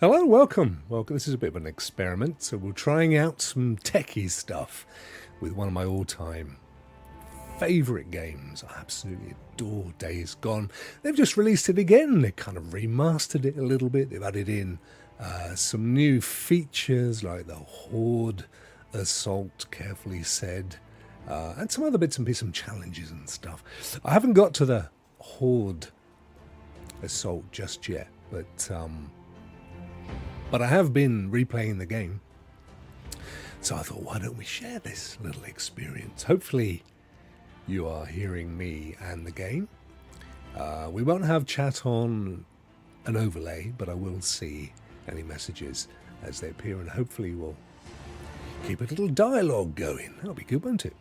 Hello, welcome. Welcome. This is a bit of an experiment, so we're trying out some techie stuff with one of my all-time favourite games. I absolutely adore Days Gone. They've just released it again. They kind of remastered it a little bit. They've added in some new features like the Horde Assault, carefully said, and some other bits and pieces, some challenges and stuff. I haven't got to the Horde Assault just yet, but I have been replaying the game. So I thought, why don't we share this little experience? Hopefully you are hearing me and the game. We won't have chat on an overlay, but I will see any messages as they appear, and hopefully we'll keep a little dialogue going. That'll be good, won't it?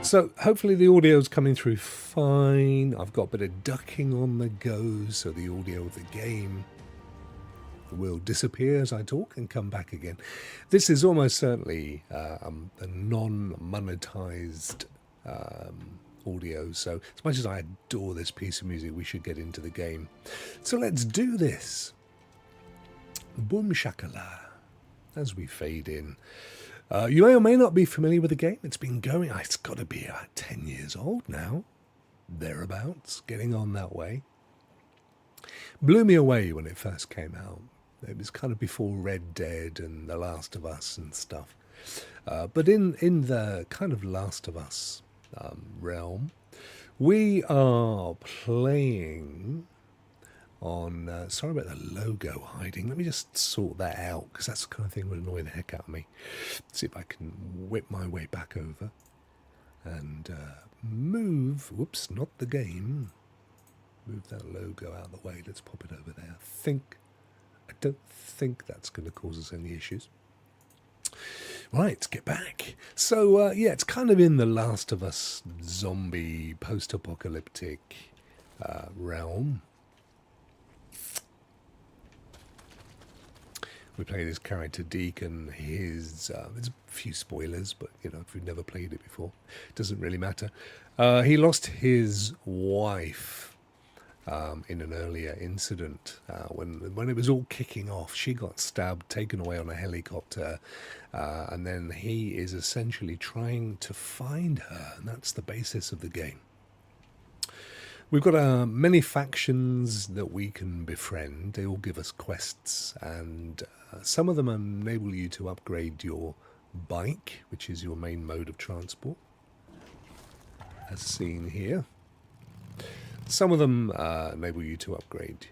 So hopefully the audio's coming through fine. I've got a bit of ducking on the go, so the audio of the game will disappear as I talk and come back again. This is almost certainly a non-monetized audio, so as much as I adore this piece of music, we should get into the game. So let's do this. Boom shakala. As we fade in. You may or may not be familiar with the game. It's been going, it's got to be about 10 years old now. Thereabouts, getting on that way. Blew me away when it first came out. It was kind of before Red Dead and The Last of Us and stuff. But in the kind of Last of Us realm, we are playing on... sorry about the logo hiding. Let me just sort that out, because that's the kind of thing that would annoy the heck out of me. Let's see if I can whip my way back over and move... Whoops, not the game. Move that logo out of the way. Let's pop it over there. I don't think that's going to cause us any issues. Right, let's get back. So, yeah, it's kind of in the Last of Us zombie post-apocalyptic realm. We play this character, Deacon. There's a few spoilers, but, you know, if you've never played it before, it doesn't really matter. He lost his wife in an earlier incident when it was all kicking off. She got stabbed, taken away on a helicopter, and then he is essentially trying to find her, and that's the basis of the game. We've got many factions that we can befriend. They all give us quests, and some of them enable you to upgrade your bike, which is your main mode of transport, as seen here. Some of them enable you to upgrade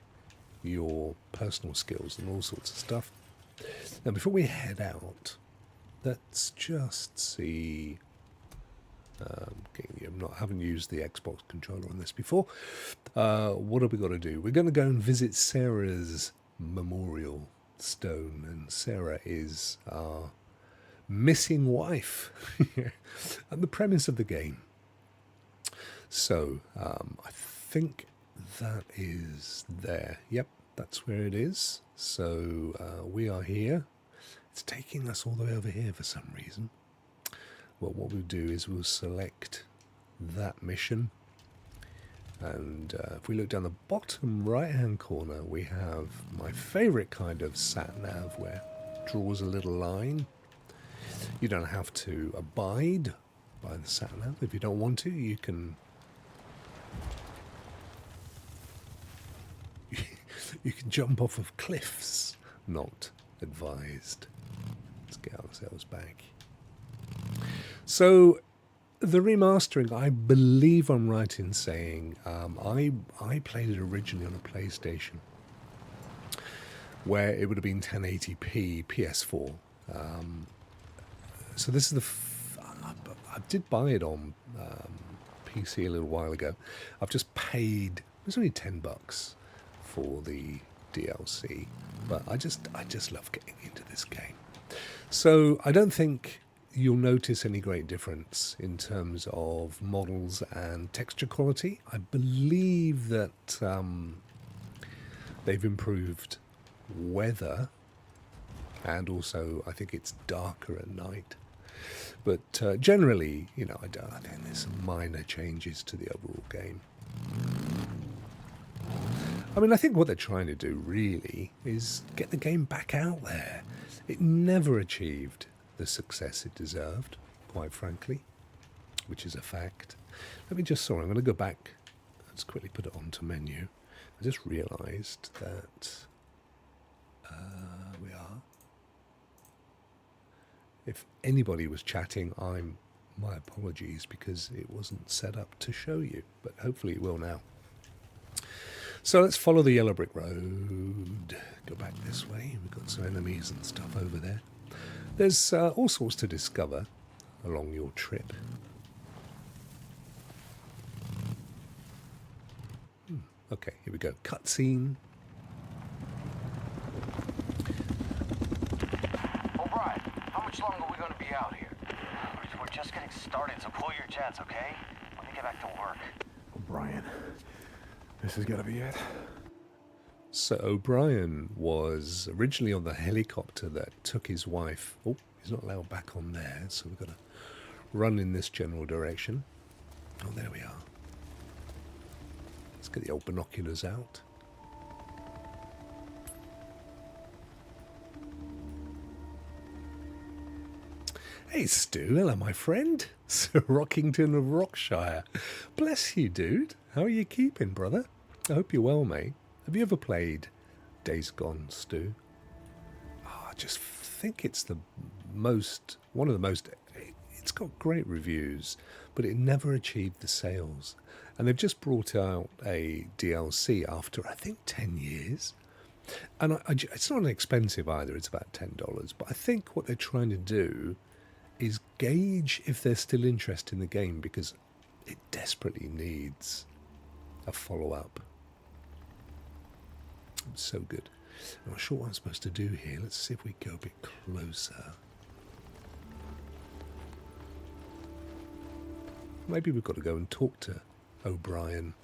your personal skills and all sorts of stuff. Now, before we head out, let's just see... haven't used the Xbox controller on this before. What have we got to do? We're going to go and visit Sarah's memorial stone, and Sarah is our missing wife and the premise of the game. So I think that is there. Yep, that's where it is. So we are here. It's taking us all the way over here for some reason. Well, what we'll do is we'll select that mission, and if we look down the bottom right hand corner, we have my favorite kind of sat nav, where it draws a little line. You don't have to abide by the sat nav. If you don't want to, you can jump off of cliffs. Not advised. Let's get ourselves back. So, the remastering, I believe I'm right in saying, I played it originally on a PlayStation, where it would have been 1080p PS4. So this is I did buy it on PC a little while ago. I've just paid, it was only $10 for the DLC, but I just love getting into this game. So I don't think you'll notice any great difference in terms of models and texture quality. I believe that they've improved weather, and also I think it's darker at night. But generally, you know, I think there's some minor changes to the overall game. I mean, I think what they're trying to do, really, is get the game back out there. It never achieved the success it deserved, quite frankly, which is a fact. Let me just, sorry, I'm going to go back. Let's quickly put it onto menu. I just realised that we are. If anybody was chatting, my apologies, because it wasn't set up to show you, but hopefully it will now. So let's follow the yellow brick road. Go back this way. We've got some enemies and stuff over there. There's all sorts to discover along your trip. Okay, here we go. Cutscene. O'Brien, how much longer are we going to be out here? We're just getting started, so pull your jets, okay? Let me get back to work. O'Brien, this is gonna be it. So O'Brien was originally on the helicopter that took his wife. Oh, he's not allowed back on there, so we've got to run in this general direction. Oh, there we are. Let's get the old binoculars out. Hey, Stu. Hello, my friend. Sir Rockington of Rockshire. Bless you, dude. How are you keeping, brother? I hope you're well, mate. Have you ever played Days Gone, Stu? Oh, I just think it's one of the most... It's got great reviews, but it never achieved the sales. And they've just brought out a DLC after, I think, 10 years. And it's not expensive either. It's about $10. But I think what they're trying to do is gauge if they're still interested in the game, because it desperately needs a follow-up. It's so good. I'm not sure what I'm supposed to do here. Let's see if we go a bit closer. Maybe we've got to go and talk to O'Brien.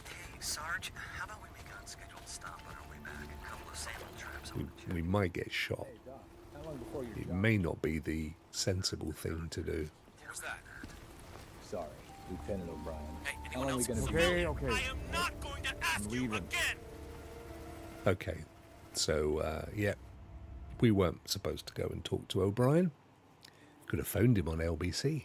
Hey, Sarge, how about we make an unscheduled stop on our way back? A couple of sample trips. We might get shot. It may not be the sensible thing to do. Who's that? Sorry, Lieutenant O'Brien. Hey, How anyone long are we else? gonna Familiar? Okay. I am not going to ask you leaving. again. Okay, so, yeah, we weren't supposed to go and talk to O'Brien. Could have phoned him on LBC.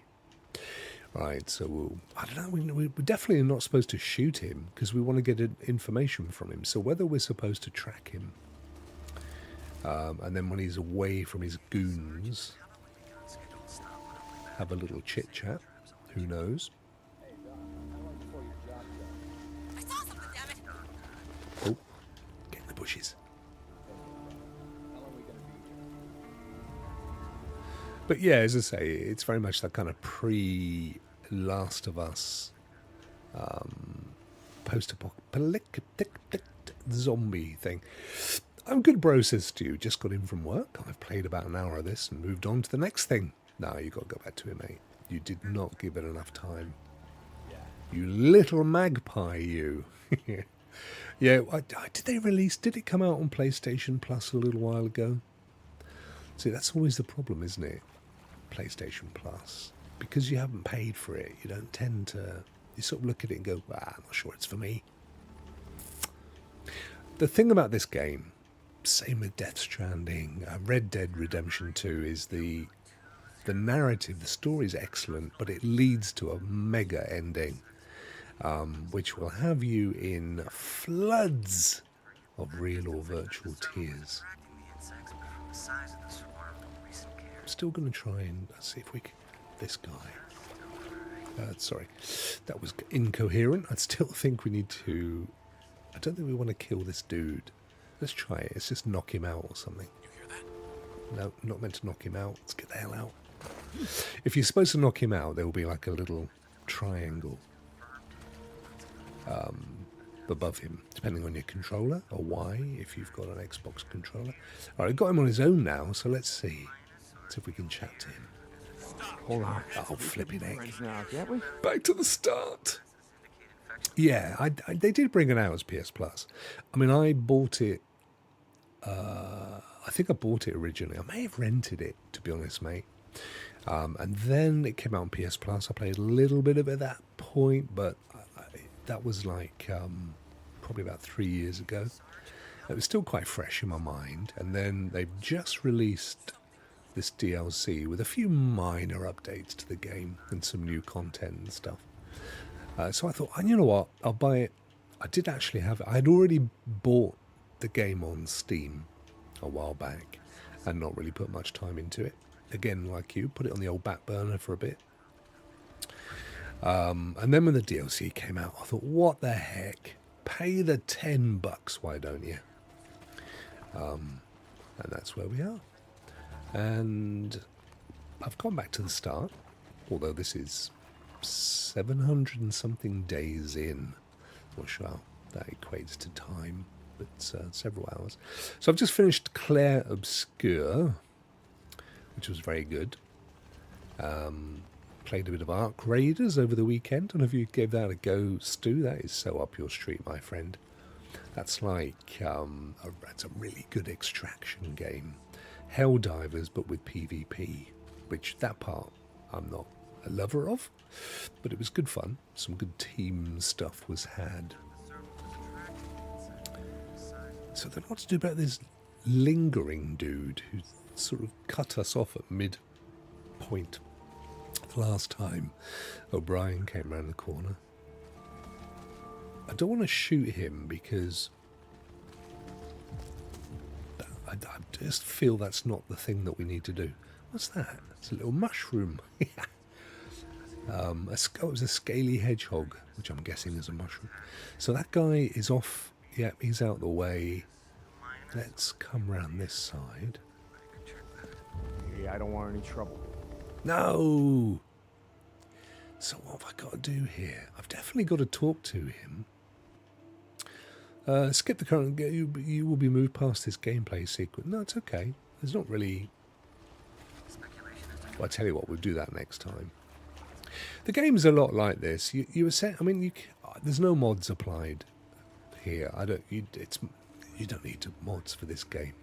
Right, so I don't know, we're definitely not supposed to shoot him because we want to get information from him. So whether we're supposed to track him, and then when he's away from his goons, have a little chit-chat, who knows? I saw something, damn it. Oh, get in the bushes. But yeah, as I say, it's very much that kind of pre-Last of Us post-apocalyptic zombie thing. I'm good, bro, says Stu. Just got in from work. I've played about an hour of this and moved on to the next thing. No, you got to go back to it, mate. You did not give it enough time. You little magpie, you. Yeah, did it come out on PlayStation Plus a little while ago? See, that's always the problem, isn't it? PlayStation Plus. Because you haven't paid for it, you don't tend to... You sort of look at it and go, I'm not sure it's for me. The thing about this game, same with Death Stranding, Red Dead Redemption 2, is the narrative, the story's excellent, but it leads to a mega ending, which will have you in floods of real or virtual tears. I'm still going to try and see if we can... This guy. Sorry, that was incoherent. I still think we need to... I don't think we want to kill this dude. Let's try it. Let's just knock him out or something. You hear that? No, not meant to knock him out. Let's get the hell out. If you're supposed to knock him out, there will be like a little triangle above him, depending on your controller, or Y if you've got an Xbox controller. All right, I've got him on his own now, so let's see. Let's see if we can chat to him. Hold on. Oh, flipping heck. Friends now, can't we? Back to the start. Yeah, they did bring it out as PS Plus. I mean, I bought it... I think I bought it originally. I may have rented it, to be honest, mate. And then it came out on PS Plus. I played a little bit of it at that point, but that was like probably about 3 years ago. It was still quite fresh in my mind, and then they've just released this DLC with a few minor updates to the game and some new content and stuff. So I thought, you know what, I'll buy it. I did actually have it. I had already bought the game on Steam a while back and not really put much time into it. Again, like you, put it on the old back burner for a bit. And then when the DLC came out, I thought, what the heck? Pay the $10, why don't you? And that's where we are. And I've gone back to the start, although this is 700 and something days in. Not sure how that equates to time, but several hours. So I've just finished Claire Obscure, which was very good. Played a bit of Ark Raiders over the weekend. I don't know if you gave that a go, Stu. That is so up your street, my friend. That's like it's a really good extraction game. Helldivers, but with PvP, which that part I'm not a lover of, but it was good fun. Some good team stuff was had. So then what to do about this lingering dude who sort of cut us off at mid-point the last time O'Brien came around the corner. I don't want to shoot him because I just feel that's not the thing that we need to do. What's that? It's a little mushroom. It was a scaly hedgehog, which I'm guessing is a mushroom. So that guy is off. Yeah, he's out the way. Let's come round this side. Yeah, I don't want any trouble. No! So what have I got to do here? I've definitely got to talk to him. Skip the current. You will be moved past this gameplay sequence. No, it's okay. There's not really. Well, I tell you what, we'll do that next time. The game's a lot like this. You were saying. I mean, there's no mods applied here. You don't need mods for this game.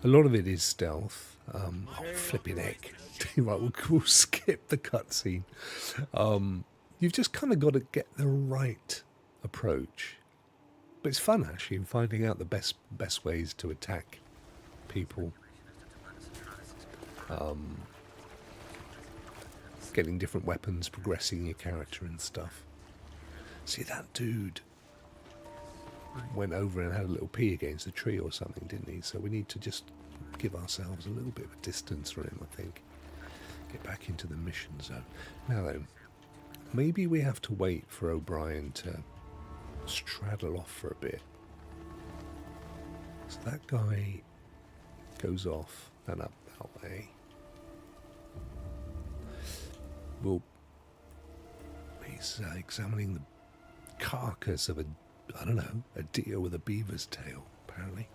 A lot of it is stealth. Flipping heck. Right, we'll skip the cutscene. You've just kind of got to get the right approach. But it's fun, actually, in finding out the best ways to attack people. Getting different weapons, progressing your character and stuff. See, that dude went over and had a little pee against a tree or something, didn't he? So we need to just give ourselves a little bit of a distance from him, I think. Get back into the mission zone. Now then, maybe we have to wait for O'Brien to straddle off for a bit. So that guy goes off and up that way. Well, he's examining the carcass of a deer with a beaver's tail, apparently.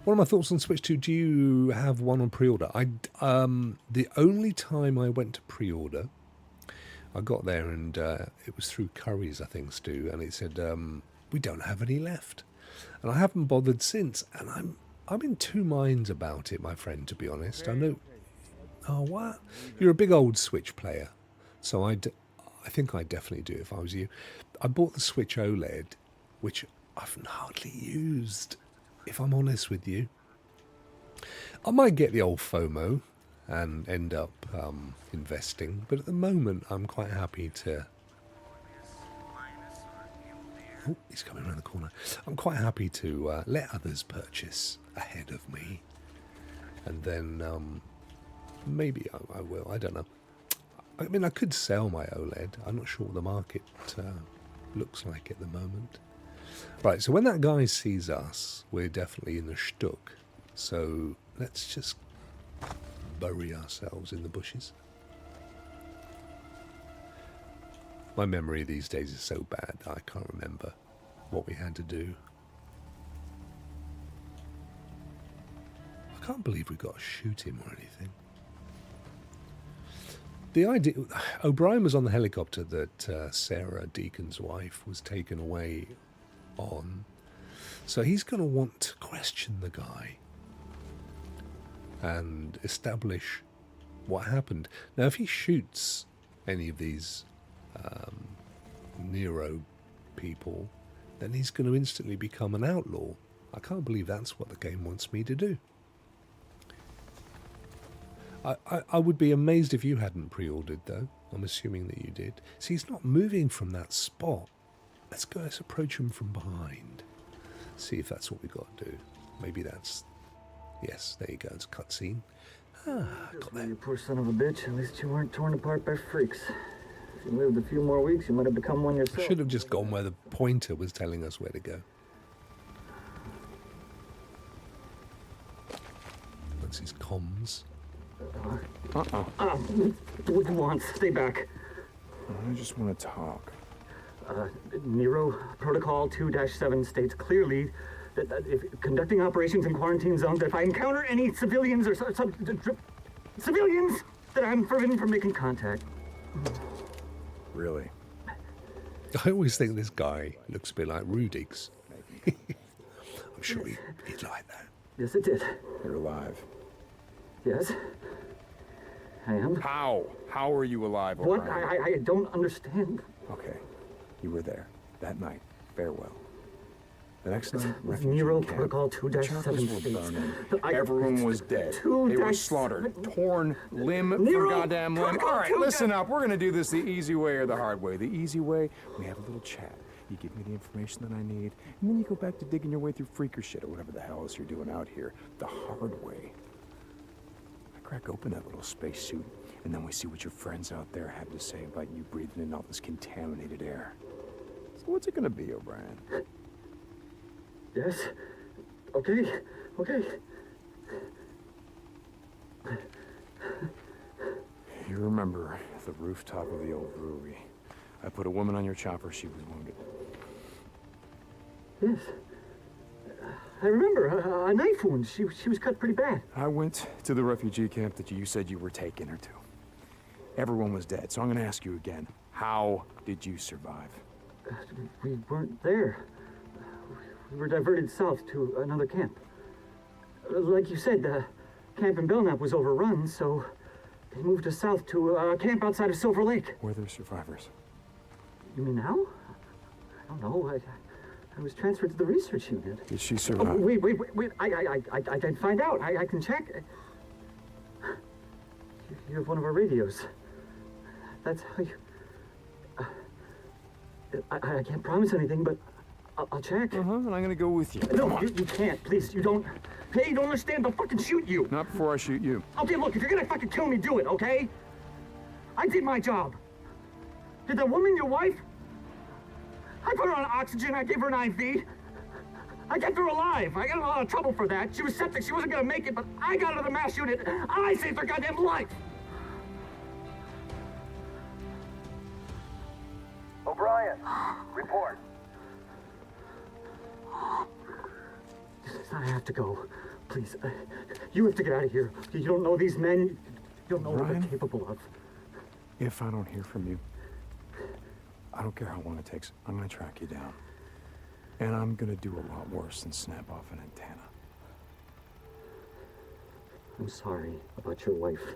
What are my thoughts on Switch 2? Do you have one on pre-order? The only time I went to pre-order, I got there and it was through Curry's, I think, Stu, and it said, we don't have any left. And I haven't bothered since, and I'm in two minds about it, my friend, to be honest. I know... Oh, what? You're a big old Switch player, so I think I'd definitely do it if I was you. I bought the Switch OLED, which I've hardly used, if I'm honest with you. I might get the old FOMO and end up investing, but at the moment I'm quite happy to... Oh, he's coming around the corner. I'm quite happy to let others purchase ahead of me, and then maybe I will, I don't know. I mean, I could sell my OLED. I'm not sure what the market looks like at the moment. Right, so when that guy sees us, we're definitely in the shtuk. So let's just bury ourselves in the bushes. My memory these days is so bad that I can't remember what we had to do. I can't believe we got to shoot him or anything. The idea... O'Brien was on the helicopter that Sarah Deacon's wife was taken away on. So he's going to want to question the guy and establish what happened. Now, if he shoots any of these Nero people, then he's going to instantly become an outlaw. I can't believe that's what the game wants me to do. I would be amazed if you hadn't pre-ordered, though. I'm assuming that you did. See, he's not moving from that spot. Let's approach him from behind. See if that's what we've got to do. Maybe that's... Yes, there you go. It's a cutscene. Got that. You poor son of a bitch. At least you weren't torn apart by freaks. If you lived a few more weeks, you might have become one yourself. I should have just gone where the pointer was telling us where to go. That's his comms. What do you want? Stay back. I just want to talk. Nero Protocol 2-7 states clearly that if conducting operations in quarantine zones, that if I encounter any civilians or civilians, that I'm forbidden from making contact. Really? I always think this guy looks a bit like Rudig's. I'm sure he'd like that. Yes, it did. You're alive. Yes, I am. How? How are you alive, What? O'Brien? I don't understand. Okay. You were there. That night. Farewell. The next night, Nero refugee camp. Protocol The 2-7 chapels were states. burning. I- Everyone was dead. They were slaughtered. Torn limb Nero, for goddamn limb. Protocol All right, 2-7. listen up. We're gonna do this the easy way or the hard way. The easy way, we have a little chat. You give me the information that I need, and then you go back to digging your way through freaker shit or whatever the hell else you're doing out here. The hard way. I crack open that little spacesuit, and then we see what your friends out there have to say about you breathing in all this contaminated air. So what's it gonna be, O'Brien? Yes. Okay. You remember the rooftop of the old brewery. I put a woman on your chopper, she was wounded. Yes. I remember a knife wound. She was cut pretty bad. I went to the refugee camp that you said you were taking her to. Everyone was dead, so I'm gonna ask you again. How did you survive? We weren't there. We were diverted south to another camp. Like you said, the camp in Belknap was overrun, so they moved us south to a camp outside of Silver Lake. Were there survivors? You mean now? I don't know. I was transferred to the research unit. Did she Oh, survive? wait. I can find out. I can check. You have one of our radios. That's how you... I can't promise anything, but I'll check. And I'm gonna go with you. No, you can't. Please, you don't... Hey, you don't understand. I'll fucking shoot you. Not before I shoot you. Okay, look, if you're gonna fucking kill me, do it, okay? I did my job. Did the woman your wife? I put her on oxygen, I gave her an IV. I kept her alive. I got in a lot of trouble for that. She was septic, she wasn't gonna make it, but I got her to the mass unit. I saved her goddamn life. O'Brien, report. I have to go. Please, you have to get out of here. You don't know these men. You don't know what Ryan? they're capable of. If I don't hear from you, I don't care how long it takes, I'm gonna track you down. And I'm gonna do a lot worse than snap off an antenna. I'm sorry about your wife.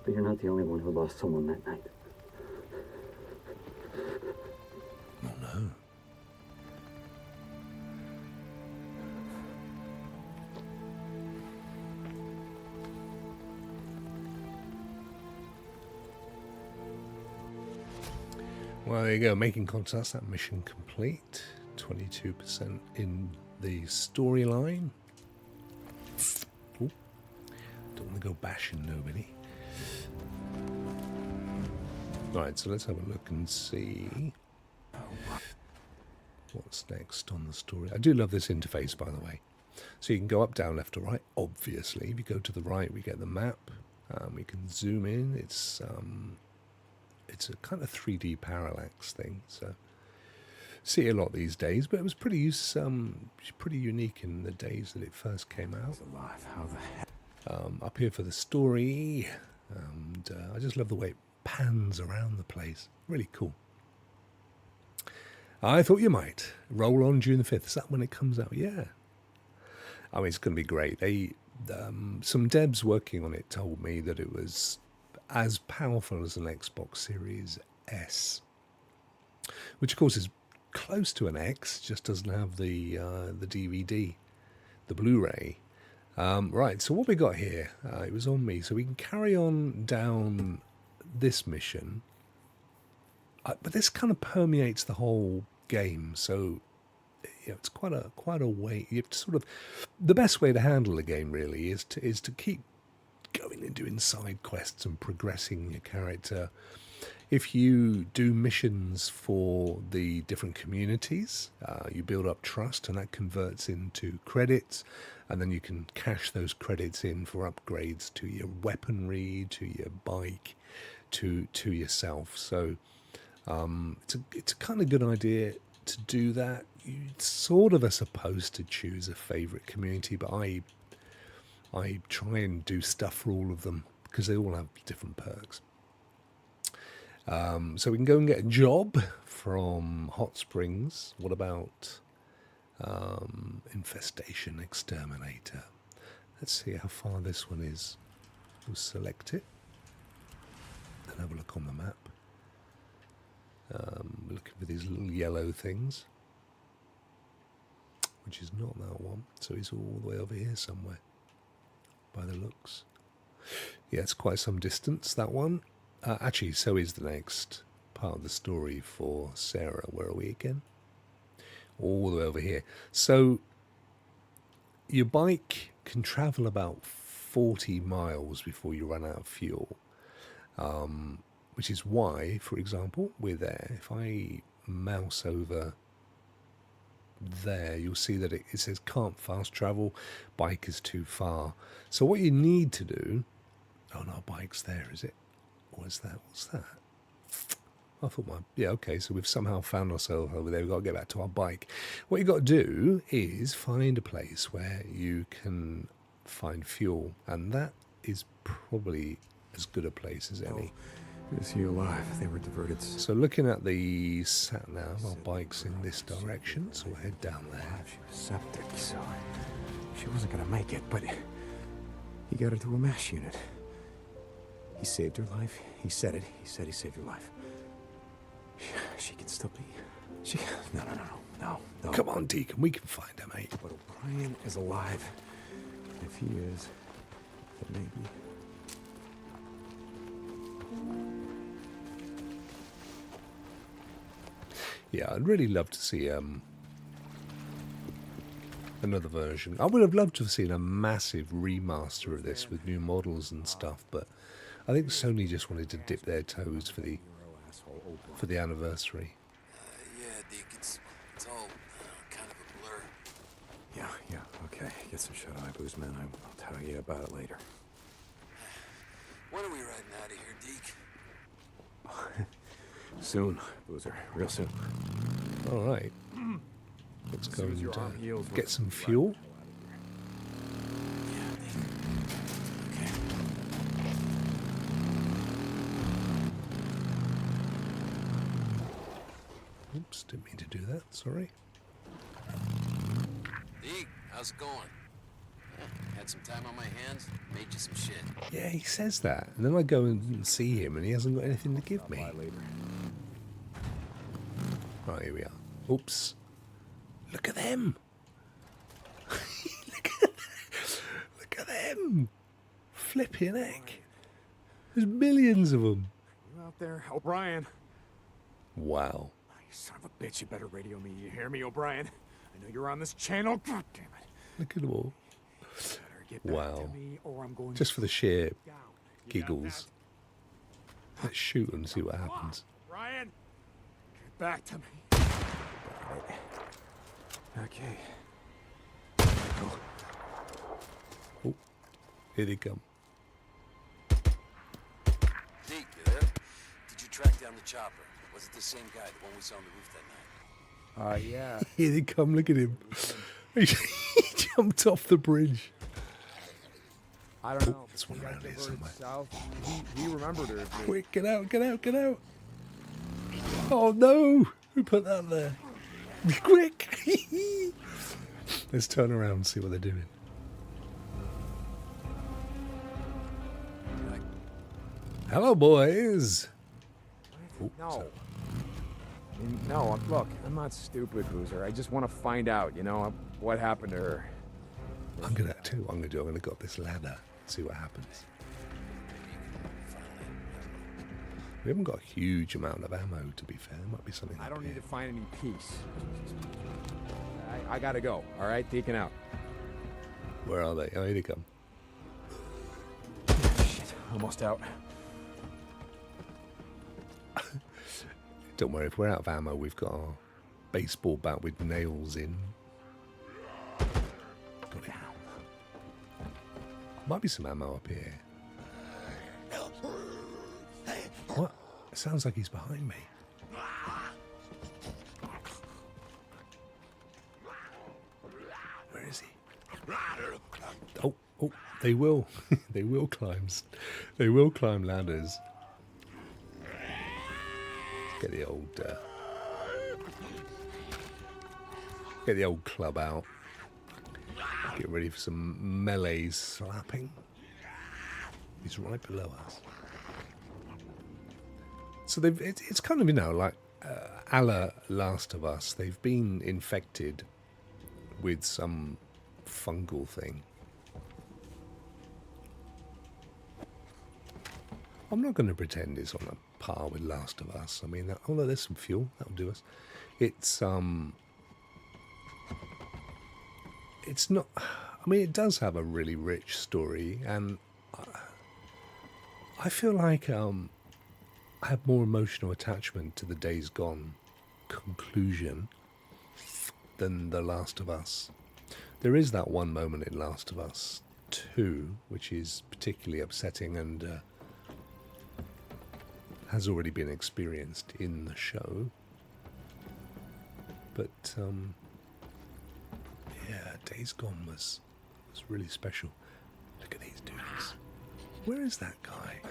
But you're not the only one who lost someone that night. Oh no. Well, there you go. Making contacts, that mission complete. 22% in the storyline. Ooh. Don't want to go bashing nobody. Right, so let's have a look and see what's next on the story. I do love this interface, by the way. So you can go up, down, left, or right. Obviously, if you go to the right, we get the map. We can zoom in. It's a kind of 3D parallax thing, so see it a lot these days. But it was pretty unique in the days that it first came out. It's alive. How the heck? Up here for the story, and I just love the way it pans around the place. Really cool. I thought you might roll on June the 5th. Is that when it comes out? Yeah. I mean, it's going to be great. Some devs working on it told me that it was as powerful as an Xbox Series S, which of course is close to an X, just doesn't have the DVD, the Blu-ray. Right, so what we got here, it was on me, so we can carry on down this mission, but this kind of permeates the whole game, so it's quite a way. You have to sort of, the best way to handle a game really is to keep going and doing side quests and progressing your character. If you do missions for the different communities, you build up trust, and that converts into credits, and then you can cash those credits in for upgrades to your weaponry, to your bike, to yourself. So it's a kind of good idea to do that. You sort of are supposed to choose a favourite community, but I try and do stuff for all of them because they all have different perks. So we can go and get a job from Hot Springs. What about Infestation Exterminator? Let's see how far this one is. We'll select it and have a look on the map. Looking for these little yellow things, which is not that one. So he's all the way over here somewhere, by the looks. Yeah, it's quite some distance, that one. Actually, so is the next part of the story for Sarah. Where are we again? All the way over here. So your bike can travel about 40 miles before you run out of fuel, which is why, for example, we're there. If I mouse over there, you'll see that it says can't fast travel, bike is too far. So what you need to do, oh no, bike's there, is it? What's that? I thought yeah, okay, so we've somehow found ourselves over there. We've got to get back to our bike. What you've got to do is find a place where you can find fuel, and that is probably as good a place as any. Good to see you alive. They were diverted. So looking at the sat-nav, our bike's in this direction, so we'll head down there. She was septic, so she wasn't going to make it, but he got her to a MASH unit. He saved her life. He said it. He said he saved her life. She can still be... No. Come on, Deacon, we can find her, mate. But O'Brien is alive. And if he is, then maybe... Yeah, I'd really love to see another version. I would have loved to have seen a massive remaster of this with new models and stuff, but I think Sony just wanted to dip their toes for the anniversary. Yeah, Deke, it's all kind of a blur. Yeah, okay. Get some shut-eye booze, man. I'll tell you about it later. When are we riding out of here, Deke? Soon, Boozer. Real soon. All right. Let's go and get some fuel. Yeah, Deke. Okay. Oops, didn't mean to do that. Sorry. Deke, how's it going? Had some time on my hands, made you some shit. Yeah, he says that, and then I go and see him, and he hasn't got anything to give me. Later. Right, here we are. Oops. Look at them. Look at them. Flipping heck. There's millions of them. You out there, O'Brien? Wow. You son of a bitch, you better radio me. You hear me, O'Brien? I know you're on this channel. God damn it. Look at them all. Better get back Wow. to me or I'm going Just for the sheer down. You got giggles. Let's shoot and see what happens. that? Ryan, get back to me. Okay. Oh, here they come. Deke, you there? Did you track down the chopper? Was it the same guy, the one we saw on the roof that night? Yeah. Here they come. Look at him. He jumped off the bridge. I don't know. There's one He got around here diverted somewhere. south. He remembered her. Quick, get out, get out, get out. Oh no! Who put that there? Quick! Let's turn around and see what they're doing. Hello, boys. No. No, look, I'm not stupid, Boozer. I just want to find out, you know, what happened to her. I'm gonna tell you what I'm gonna do. I'm gonna go up this ladder, see what happens. We haven't got a huge amount of ammo, to be fair. There might be something. I don't need to find any peace. I gotta go, all right? Deacon out. Where are they? Oh, here they come. Shit, almost out. Don't worry, if we're out of ammo, we've got our baseball bat with nails in. Got it. Might be some ammo up here. What? It sounds like he's behind me. Where is he? Oh, they will. They will climb. They will climb ladders. Get the old club out. Get ready for some melee slapping. He's right below us. So it's kind of, you know, like a la Last of Us. They've been infected with some fungal thing. I'm not going to pretend it's on a par with Last of Us. I mean, although there's some fuel, that'll do us. It's not. I mean, it does have a really rich story, and I feel like I have more emotional attachment to the Days Gone conclusion than The Last of Us. There is that one moment in Last of Us 2, which is particularly upsetting and has already been experienced in the show. But yeah, Days Gone was really special. Look at these dudes. Where is that guy?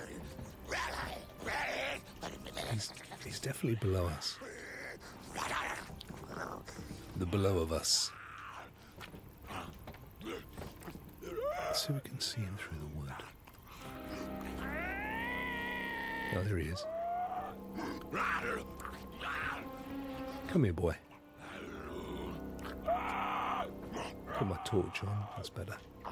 He's definitely below us. The below of us. Let's see if we can see him through the wood. Oh, there he is. Come here, boy. Put my torch on. That's better. I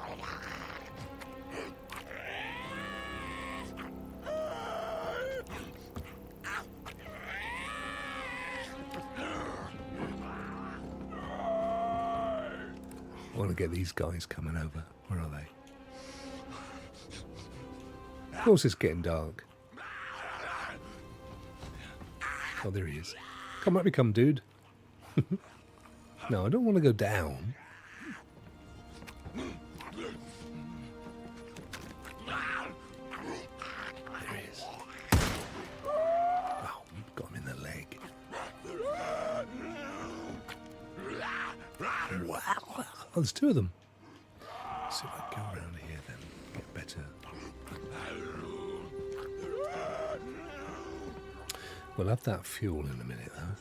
want to get these guys coming over. Where are they? Of course it's getting dark. Oh, there he is. Come, let me come, dude. No, I don't want to go down. There he is. Oh, got him in the leg. Wow. Oh, there's two of them. Let's see if I can go around here then. Get better. We'll have that fuel in a minute, though.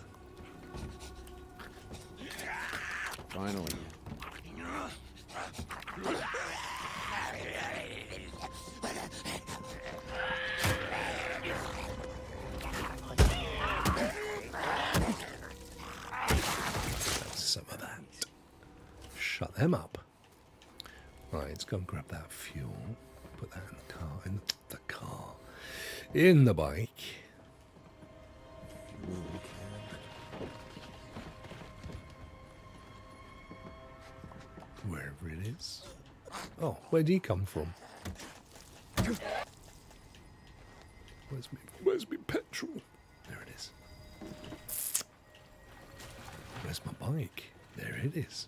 Finally. That's some of that. Shut them up. Right, let's go and grab that fuel. Put that in the car. In the bike. Wherever it is. Oh, where did he come from? Where's me petrol? There it is. Where's my bike? There it is.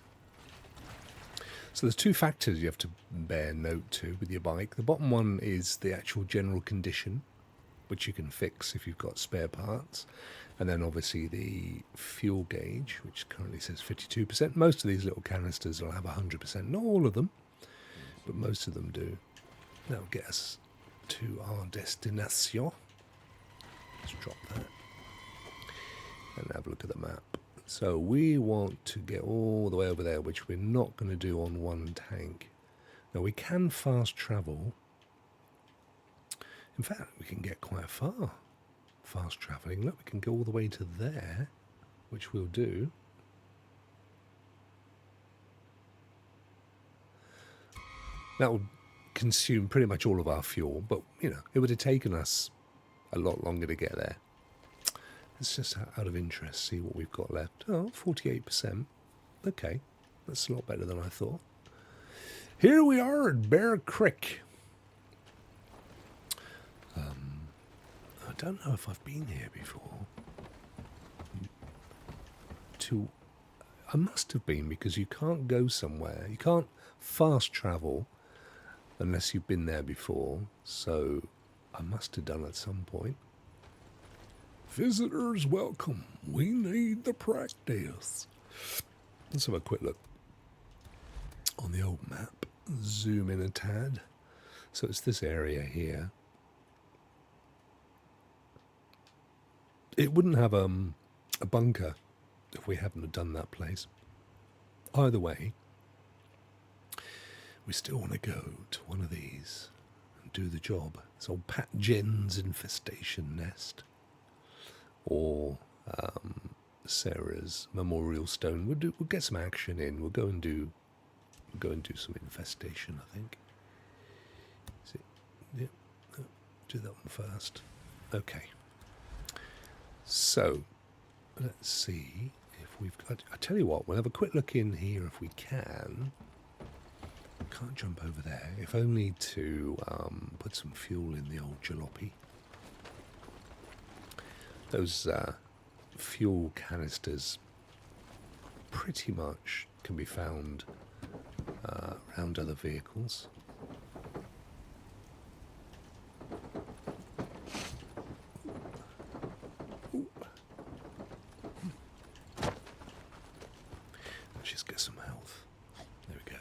So there's two factors you have to bear note to with your bike. The bottom one is the actual general condition, which you can fix if you've got spare parts. And then obviously the fuel gauge, which currently says 52%. Most of these little canisters will have 100%. Not all of them, but most of them do. That'll get us to our destination. Let's drop that. And have a look at the map. So we want to get all the way over there, which we're not going to do on one tank. Now we can fast travel. In fact, we can get quite far. Fast travelling. Look, we can go all the way to there, which we'll do. That would consume pretty much all of our fuel, but, you know, it would have taken us a lot longer to get there. Let's just, out of interest, see what we've got left. Oh, 48%. Okay, that's a lot better than I thought. Here we are at Bear Creek. I don't know if I've been here before. I must have been, because you can't go somewhere. You can't fast travel unless you've been there before. So I must have done at some point. Visitors welcome. We need the practice. Let's have a quick look on the old map. Zoom in a tad. So it's this area here. It wouldn't have a bunker if we hadn't have done that place. Either way, we still want to go to one of these and do the job. It's old Pat Jen's infestation nest, or Sarah's memorial stone. We'll get some action in. We'll go and do some infestation, I think. Is it? Yeah. No, do that one first. Okay. So, let's see if we've got... I tell you what, we'll have a quick look in here if we can. Can't jump over there. If only to put some fuel in the old jalopy. Those fuel canisters pretty much can be found around other vehicles. Let's just get some health. There we go.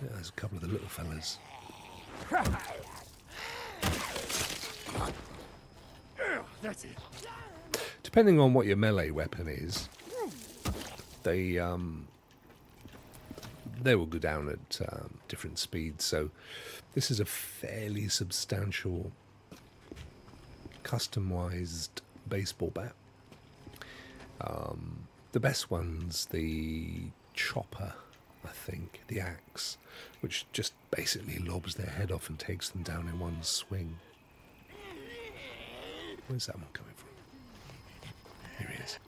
Yeah, there's a couple of the little fellas. That's it. Depending on what your melee weapon is, they will go down at different speeds. So this is a fairly substantial customized baseball bat. The best one's the chopper, I think, the axe, which just basically lobs their head off and takes them down in one swing. Where's that one coming from? Here he is.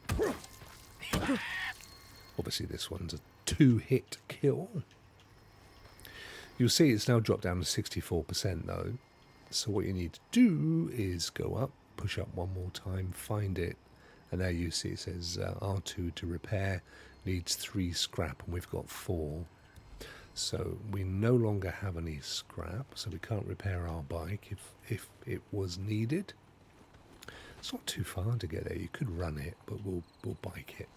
Obviously this one's a 2-hit kill. You'll see it's now dropped down to 64% though. So what you need to do is go up, push up one more time, find it, and there you see it says R2 to repair, needs 3 scrap, and we've got 4. So we no longer have any scrap, so we can't repair our bike if it was needed. It's not too far to get there. You could run it, but we'll bike it.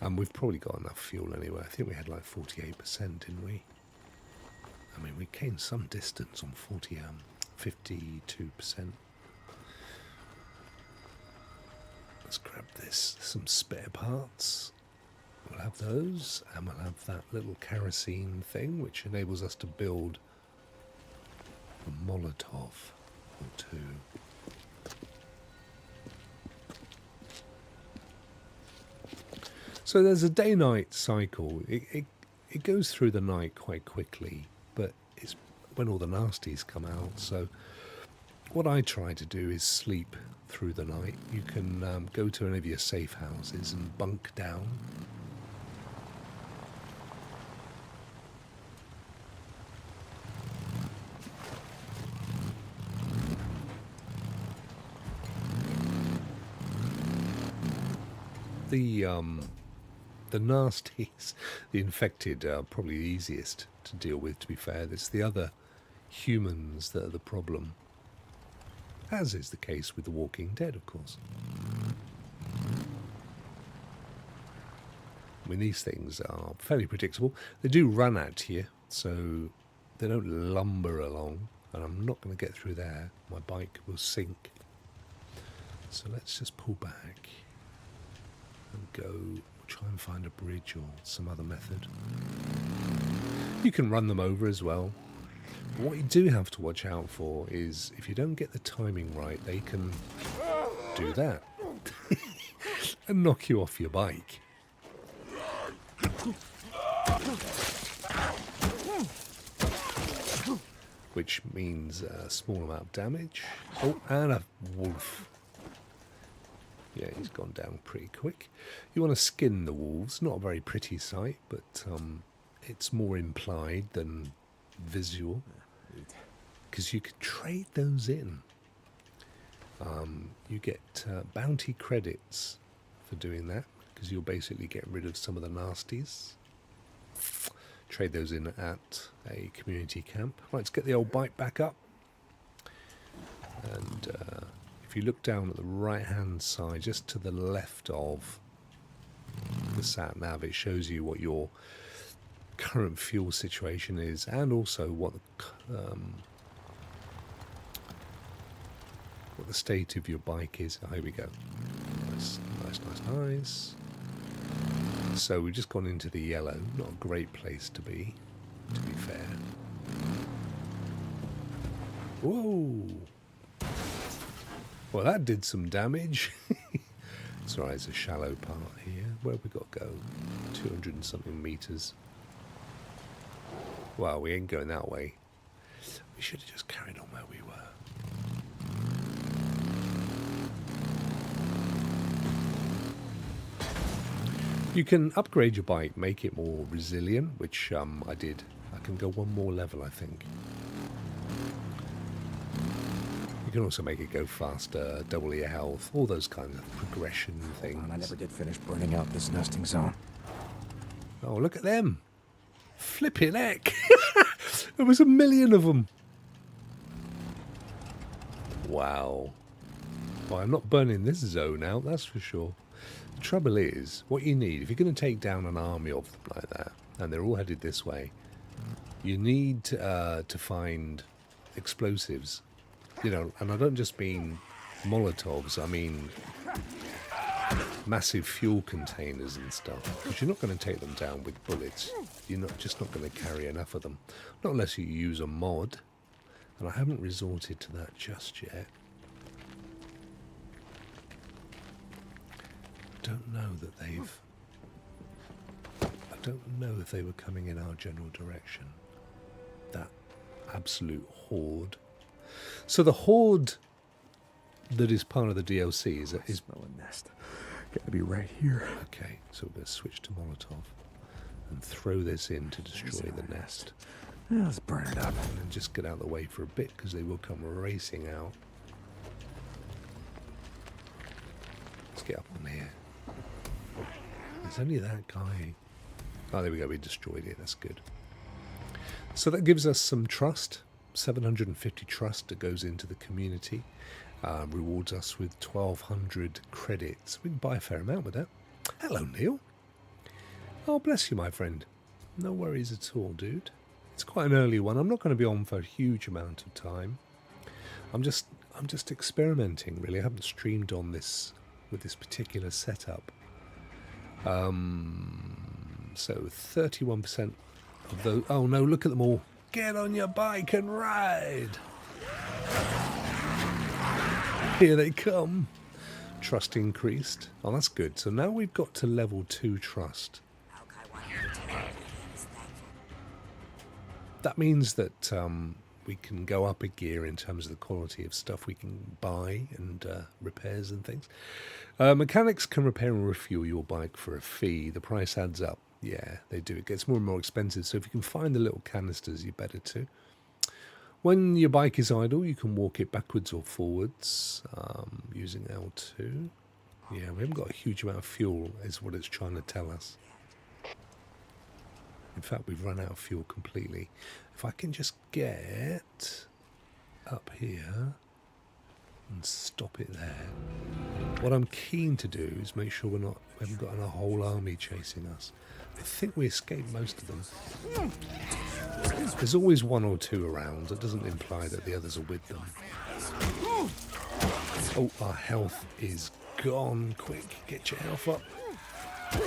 And we've probably got enough fuel anyway. I think we had like 48%, didn't we? I mean, we came some distance on 52%. Let's grab this. Some spare parts. We'll have those, and we'll have that little kerosene thing, which enables us to build a Molotov or 2. So there's a day-night cycle. It goes through the night quite quickly, but it's when all the nasties come out. So what I try to do is sleep through the night. You can go to any of your safe houses and bunk down. The nasties, the infected, are probably the easiest to deal with, to be fair. It's the other humans that are the problem, as is the case with The Walking Dead, of course. I mean, these things are fairly predictable. They do run at you, so they don't lumber along, and I'm not going to get through there. My bike will sink. So let's just pull back and go try and find a bridge or some other method. You can run them over as well. What you do have to watch out for is if you don't get the timing right, they can do that and knock you off your bike. Which means a small amount of damage. Oh, and a wolf. Yeah, he's gone down pretty quick. You want to skin the wolves. Not a very pretty sight, but it's more implied than visual. Because you can trade those in. You get bounty credits for doing that, because you'll basically get rid of some of the nasties. Trade those in at a community camp. Right, let's get the old bike back up. And if you look down at the right hand side, just to the left of the sat nav, it shows you what your current fuel situation is, and also what the state of your bike is. Oh, here we go. Nice, nice, nice, nice. So we've just gone into the yellow. Not a great place to be fair. Whoa! Well, that did some damage. Sorry, it's a shallow part here. Where have we got to go? 200 and something meters. Well, we ain't going that way. We should have just carried on where we were. You can upgrade your bike, make it more resilient, which I did. I can go one more level, I think. You can also make it go faster, double your health, all those kinds of progression things. I never did finish burning out this nesting zone. Oh, look at them. Flipping heck. There was 1 million of them. Wow. Well, I'm not burning this zone out, that's for sure. The trouble is, what you need, if you're going to take down an army of them like that, and they're all headed this way, you need to find explosives. You know, and I don't just mean Molotovs, I mean massive fuel containers and stuff. Because you're not going to take them down with bullets. You're just not going to carry enough of them. Not unless you use a mod. And I haven't resorted to that just yet. I don't know that they've... I don't know if they were coming in our general direction. That absolute horde. So the horde that is part of the DLC is Smell a nest. Gotta be right here. okay. So we're going to switch to Molotov and throw this in to destroy the nest, Yeah, let's burn it up. and then just get out of the way for a bit because they will come racing out. Let's get up on here. There's only that guy. Oh, there we go. We destroyed it. That's good. So that gives us some trust. 750 trust that goes into the community. Rewards us with 1,200 credits. We can buy a fair amount with that. Hello, Neil. Oh, bless you, my friend. No worries at all, dude. It's quite an early one. I'm not going to be on for a huge amount of time. I'm just experimenting, really. I haven't streamed on this with this particular setup. So 31% of those. Oh no! Look at them all. Get on your bike and ride. Here they come. Trust increased. Oh, that's good. So now we've got to level 2 trust. That means that we can go up a gear in terms of the quality of stuff we can buy and repairs and things. Mechanics can repair and refuel your bike for a fee. The price adds up. Yeah, they do. It gets more and more expensive. So if you can find the little canisters, you better to. When your bike is idle, you can walk it backwards or forwards using L2. Yeah, we haven't got a huge amount of fuel, is what it's trying to tell us. In fact, we've run out of fuel completely. If I can just get up here and stop it there. What I'm keen to do is make sure we haven't got a whole army chasing us. I think we escaped most of them. There's always 1 or 2 around. That doesn't imply that the others are with them. Oh, our health is gone. Quick, get your health up.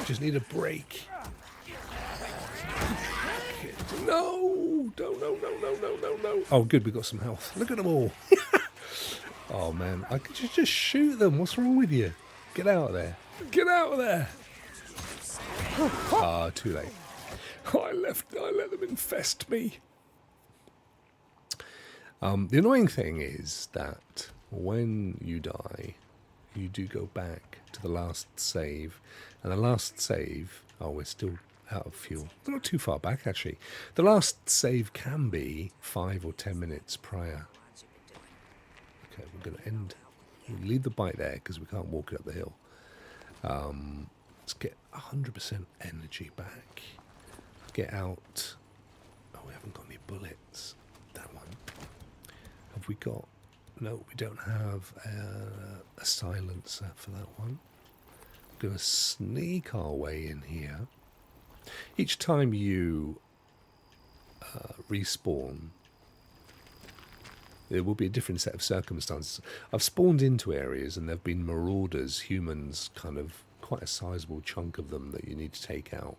Just need a break. No! No. Oh, good, we got some health. Look at them all. Oh, man, I could just shoot them. What's wrong with you? Get out of there. Get out of there. Ah, too late. I let them infest me. The annoying thing is that when you die, you do go back to the last save. And the last save... Oh, we're still out of fuel. We're not too far back, actually. The last save can be 5 or 10 minutes prior. Okay, we're going to end... We'll leave the bike there because we can't walk it up the hill. Let's get 100% energy back. Get out... Oh, we haven't got any bullets. That one. Have we got... No, we don't have a silencer for that one. We're going to sneak our way in here. Each time you respawn, there will be a different set of circumstances. I've spawned into areas and there have been marauders, humans, kind of quite a sizable chunk of them that you need to take out.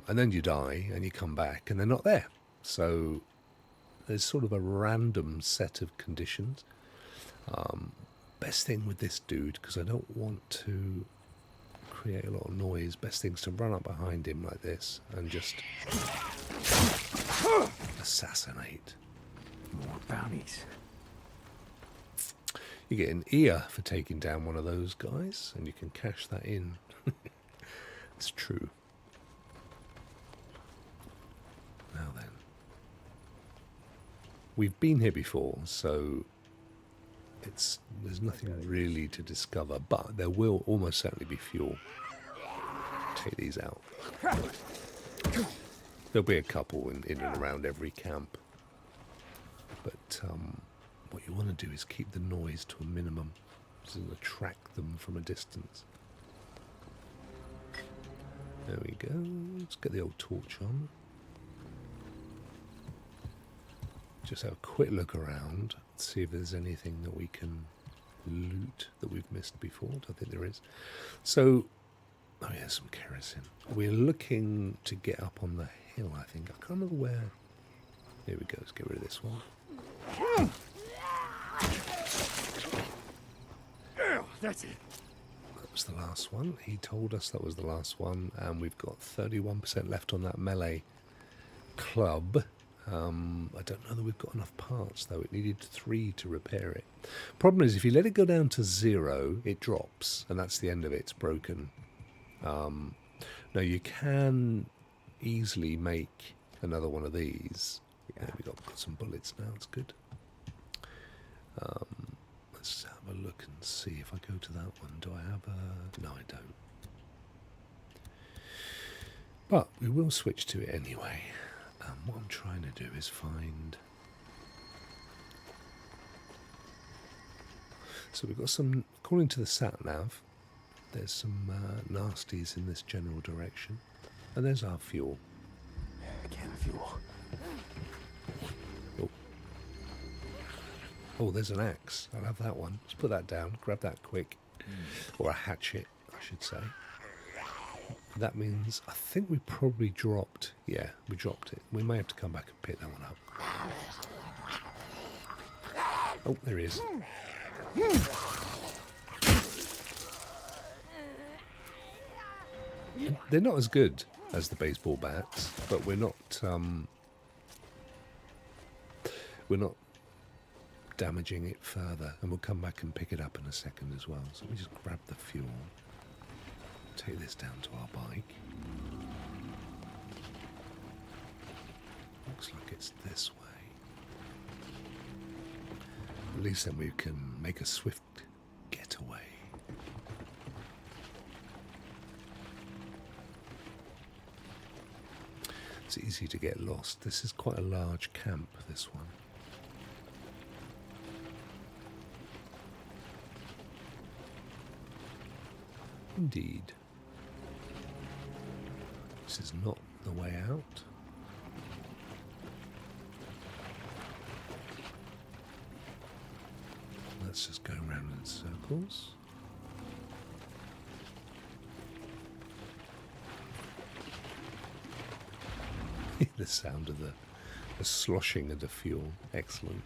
And then you die and you come back and they're not there. So there's sort of a random set of conditions. Best thing with this dude, because I don't want to create a lot of noise, best thing is to run up behind him like this and just assassinate. More bounties. You get an ear for taking down one of those guys, and you can cash that in. It's true. Now then. We've been here before, so there's nothing really to discover, but there will almost certainly be fuel. Take these out. There'll be a couple in and around every camp. But what you want to do is keep the noise to a minimum, so to attract them from a distance. There we go. Let's get the old torch on. Just have a quick look around, see if there's anything that we can loot that we've missed before. I think there is. So, oh yeah, some kerosene. We're looking to get up on the hill, I think. I can't remember where. Here we go, let's get rid of this one. That's it. That was the last one. He told us that was the last one, and we've got 31% left on that melee club. I don't know that we've got enough parts, though. It needed 3 to repair it. Problem is, if you let it go down to 0, it drops, and that's the end of it. It's broken. Now, you can easily make another one of these. Yeah, we've got some bullets now. It's good. Let's have a look and see if I go to that one. Do I have a... No, I don't. But we will switch to it anyway. What I'm trying to do is find... So we've got some... According to the sat-nav, there's some nasties in this general direction. And there's our fuel. A can of fuel. Oh, there's an axe. I'll have that one. Let's put that down. Grab that quick. Or a hatchet, I should say. That means, I think we probably dropped... Yeah, we dropped it. We may have to come back and pick that one up. Oh, there he is. They're not as good as the baseball bats, but we're not damaging it further, and we'll come back and pick it up in a second as well. So we just grab the fuel, take this down to our bike. Looks like it's this way. At least then we can make a swift getaway. It's easy to get lost. This is quite a large camp, this one. Indeed. This is not the way out. Let's just go around in circles. The sound of the sloshing of the fuel. Excellent.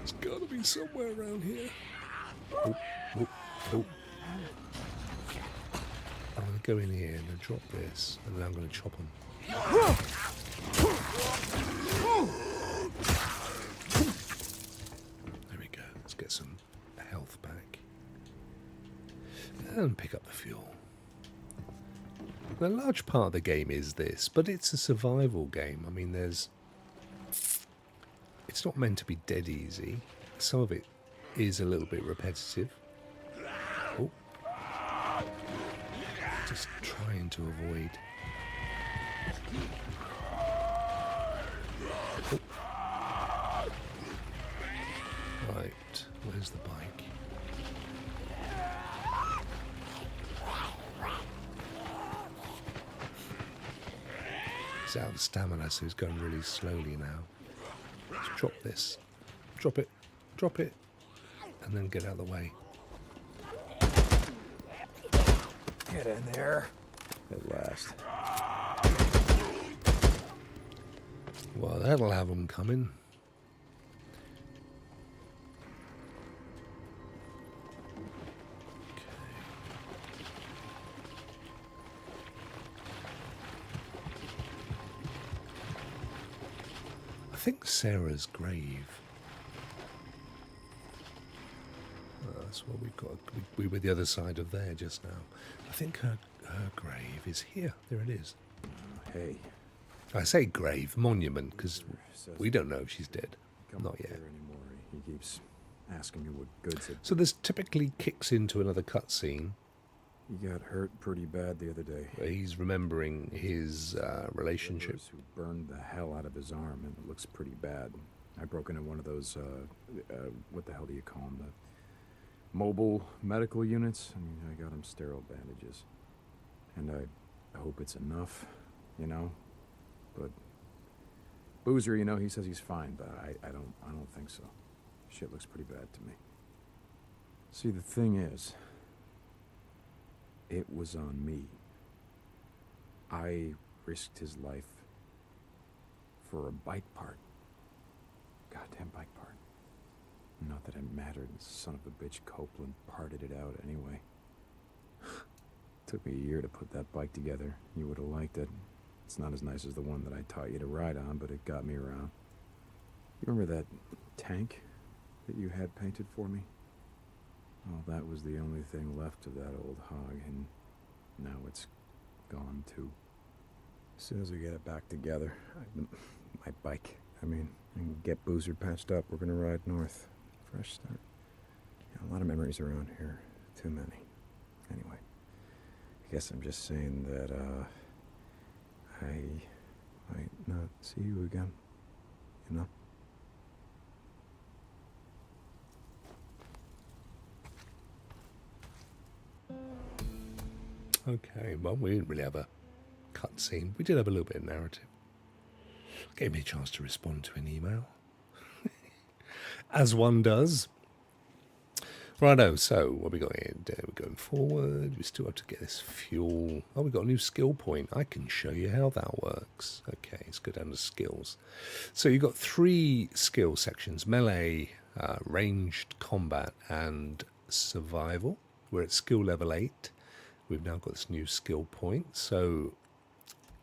It's got to be somewhere around here. Oh, oh, oh. I'm going to go in here and drop this, and then I'm going to chop them. There we go. Let's get some health back. And pick up the fuel. A large part of the game is this, but it's a survival game. I mean, it's not meant to be dead easy. Some of it is a little bit repetitive. Oh. Just trying to avoid. Oh. Right, where's the bike? He's out of stamina, so he's going really slowly now. Let's drop this. Drop it. Drop it. And then get out of the way. Get in there. At last. Well, that'll have them coming. I think Sarah's grave. That's what we've got. We were the other side of there just now. I think her grave is here. There it is. Hey. I say grave, monument, because we don't know if she's dead. Not yet. Anymore. He keeps asking me what goods it. So this typically kicks into another cutscene. He got hurt pretty bad the other day. Where he's remembering his relationship. Who burned the hell out of his arm, and it looks pretty bad. I broke into one of those, what the hell do you call them? The mobile medical units. I mean, I got him sterile bandages. And I hope it's enough, you know? But Boozer, you know, he says he's fine, but I don't think so. Shit looks pretty bad to me. See, the thing is, it was on me. I risked his life for a bike part. Goddamn bike part. Not that it mattered. Son of a bitch Copeland parted it out anyway. Took me a year to put that bike together. You would have liked it. It's not as nice as the one that I taught you to ride on, but it got me around. You remember that tank that you had painted for me? Well, that was the only thing left of that old hog, and now it's gone too. As soon as we get it back together, my bike, and get Boozer patched up, we're gonna ride north. Fresh start. Yeah, a lot of memories around here. Too many. Anyway, I guess I'm just saying that, I might not see you again, you know? Okay, well, we didn't really have a cutscene. We did have a little bit of narrative. Gave me a chance to respond to an email. As one does. Righto, so what we got here? We're going forward. We still have to get this fuel. Oh, we got a new skill point. I can show you how that works. Okay, let's go down to skills. So you've got 3 skill sections: melee, ranged combat, and survival. We're at skill level 8. We've now got this new skill point. So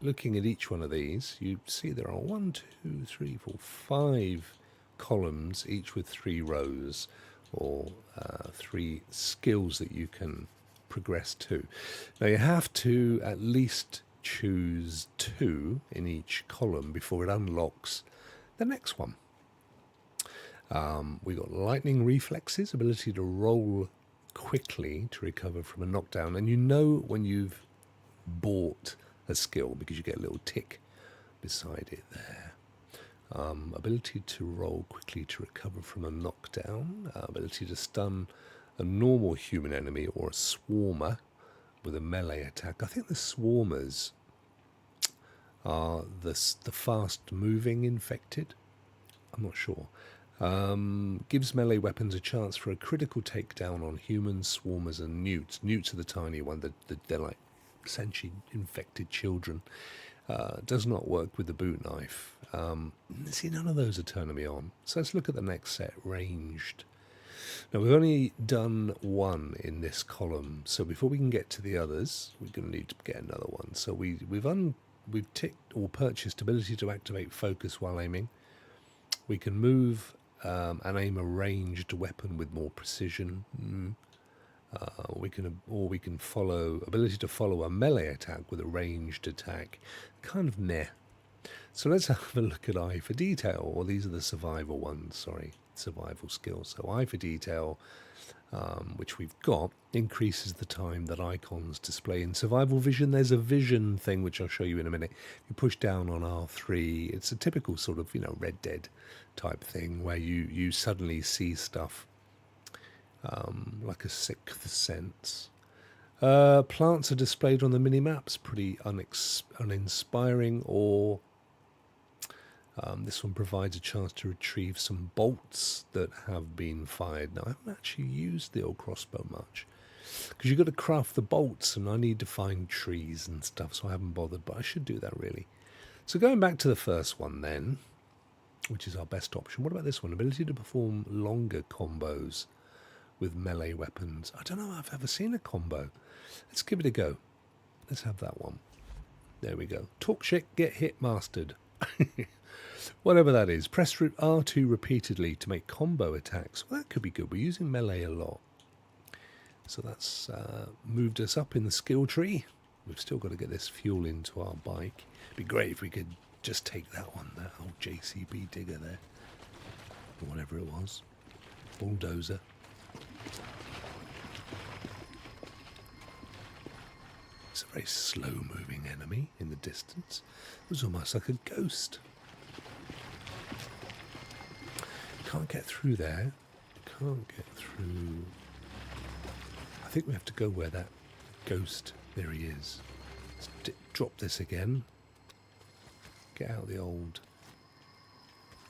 looking at each one of these, you see there are 1, 2, 3, 4, 5 columns, each with 3 rows, or 3 skills that you can progress to. Now you have to at least choose 2 in each column before it unlocks the next one. We got lightning reflexes, ability to roll quickly to recover from a knockdown, and you know when you've bought a skill because you get a little tick beside it there. Ability to roll quickly to recover from a knockdown, ability to stun a normal human enemy or a swarmer with a melee attack. I think the swarmers are the fast moving infected. I'm not sure. Gives melee weapons a chance for a critical takedown on humans, swarmers, and newts. Newts are the tiny one. They're like essentially infected children. Does not work with the boot knife. See, none of those are turning me on. So let's look at the next set, ranged. Now, we've only done one in this column, so before we can get to the others, we're going to need to get another one. So we've ticked or purchased ability to activate focus while aiming. We can move and aim a ranged weapon with more precision. We can follow ability to follow a melee attack with a ranged attack. Kind of meh. So let's have a look at eye for detail. Or these are the survival ones. Sorry, survival skills. So eye for detail, which we've got, increases the time that icons display in survival vision. There's a vision thing which I'll show you in a minute. You push down on R3. It's a typical sort of Red Dead type thing where you suddenly see stuff. Like a sixth sense. Plants are displayed on the mini-maps, pretty uninspiring, or this one provides a chance to retrieve some bolts that have been fired. Now, I haven't actually used the old crossbow much, because you've got to craft the bolts, and I need to find trees and stuff, so I haven't bothered, but I should do that, really. So going back to the first one, then, which is our best option. What about this one? Ability to perform longer combos with melee weapons. I don't know if I've ever seen a combo. Let's give it a go. Let's have that one. There we go. Talk shit, get hit, mastered. Whatever that is. Press R2 repeatedly to make combo attacks. Well, that could be good. We're using melee a lot. So that's moved us up in the skill tree. We've still got to get this fuel into our bike. It'd be great if we could just take that one, that old JCB digger there. Or whatever it was. Bulldozer. It's a very slow-moving enemy in the distance. It was almost like a ghost. Can't get through there. Can't get through. I think we have to go where that ghost. There he is. Let's drop this again. Get out the old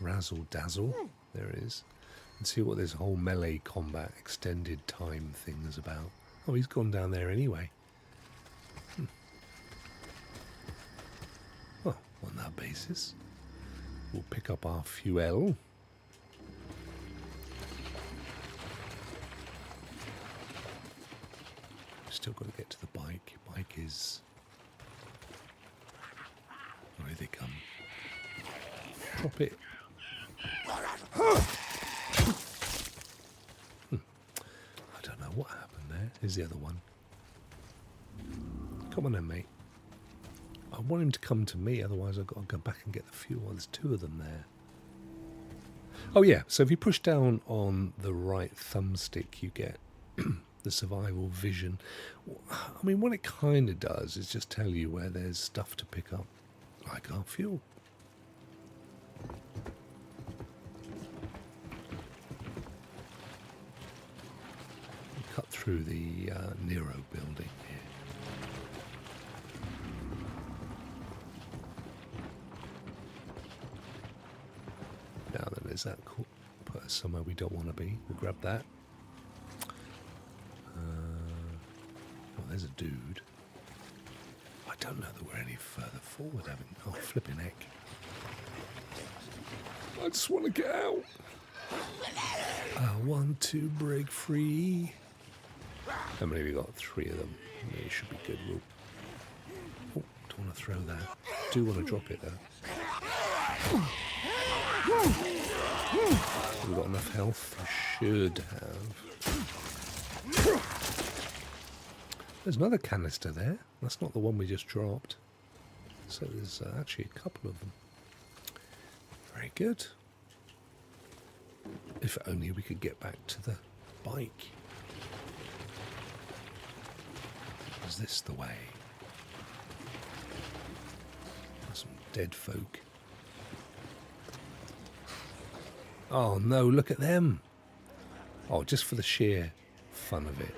razzle-dazzle. There it is. And see what this whole melee combat extended time thing is about. Oh, he's gone down there anyway. Well, on that basis, we'll pick up our fuel. Still got to get to the bike. Bike is... Oh, here they come. Drop it. I don't know what happened there. Here's the other one. Come on then, mate. I want him to come to me, otherwise I've got to go back and get the fuel. There's two of them there. Oh yeah, so if you push down on the right thumbstick, you get the survival vision. I mean, what it kind of does is just tell you where there's stuff to pick up, like our fuel. Cut through the Nero building here. Now then, is that cool? Put us somewhere we don't want to be. We'll grab that. Oh, there's a dude. I don't know that we're any further forward, haven't we? Oh, flipping heck. I just want to get out. I want to break free. How many have we got? 3 of them. It should be good. We'll... Oh, don't want to throw that. Do want to drop it though. We've got enough health. We should have. There's another canister there. That's not the one we just dropped. So there's actually a couple of them. Very good. If only we could get back to the bike. Is this the way? There's some dead folk. Oh no, look at them. Oh, just for the sheer fun of it.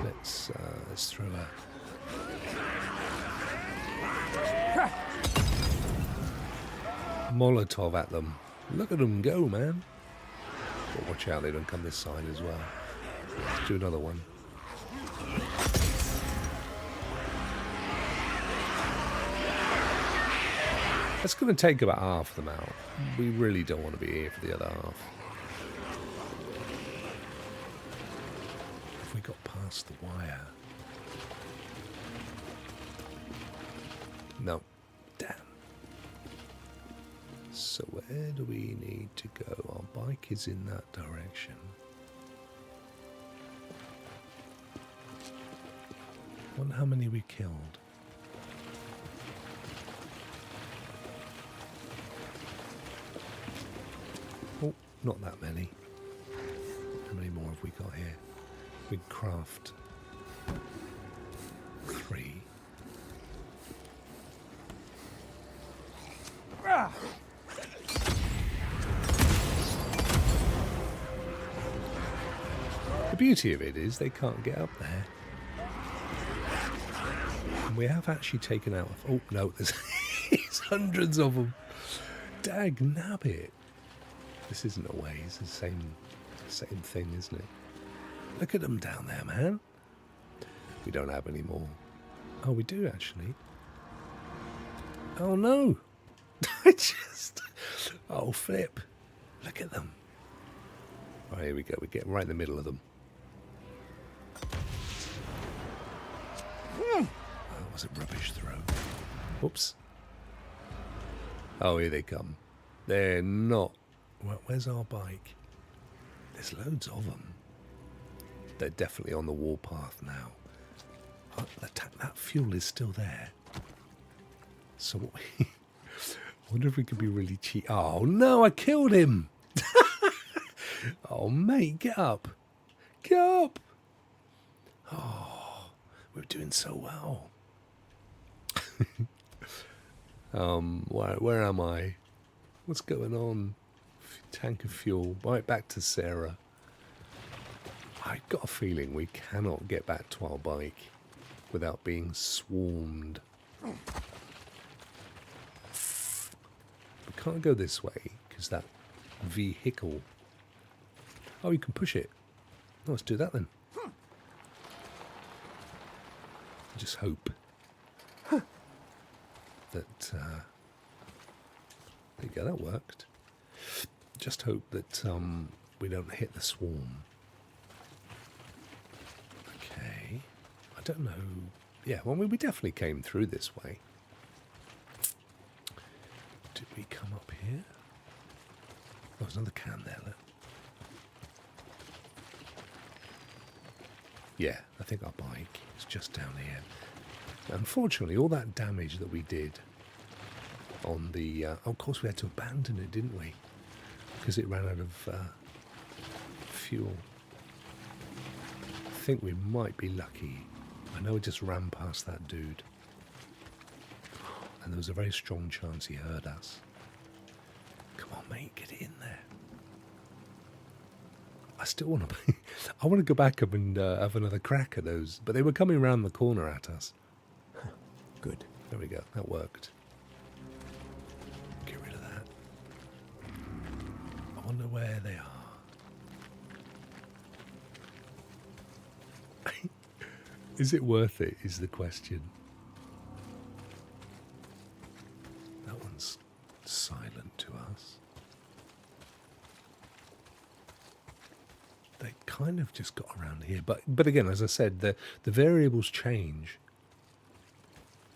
Let's throw a... Molotov at them. Look at them go, man. But watch out, they don't come this side as well. Let's do another one. It's going to take about half of them out. We really don't want to be here for the other half. If we got past the wire. No. Damn. So where do we need to go? Our bike is in that direction. Wonder how many we killed. Oh, not that many. How many more have we got here? We craft 3. The beauty of it is they can't get up there. And we have actually taken out... Oh, no, there's hundreds of them. Dag nabbit. This isn't a way, it's the same thing, isn't it? Look at them down there, man. We don't have any more. Oh, we do, actually. Oh, no. I just... Oh, flip. Look at them. Right, here we go. We get right in the middle of them. Oh, that was a rubbish throw. Whoops. Oh, here they come. They're not... Well, where's our bike? There's loads of them. They're definitely on the warpath now. Oh, that fuel is still there. So what we... I wonder if we could be really cheap. Oh, no, I killed him. Oh, mate, get up. Get up. Oh, we're doing so well. Where am I? What's going on? Tank of fuel. Right back to Sarah. I've got a feeling we cannot get back to our bike without being swarmed. We can't go this way because that vehicle... Oh, you can push it. Oh, let's do that then. Just hope that... there you go, that worked. Just hope that we don't hit the swarm. Okay. I don't know. Yeah, well, we definitely came through this way. Did we come up here? Oh, there's another can there, look. Yeah, I think our bike is just down here. Unfortunately, all that damage that we did on the... of course, we had to abandon it, didn't we? Because it ran out of fuel. I think we might be lucky. I know we just ran past that dude. And there was a very strong chance he heard us. Come on, mate, get in there. I still want to... I want to go back up and have another crack at those. But they were coming around the corner at us. Good. There we go. That worked. Get rid of that. I wonder where they are. Is it worth it, is the question. That one's silent to us. They kind of just got around here. But again, as I said, the variables change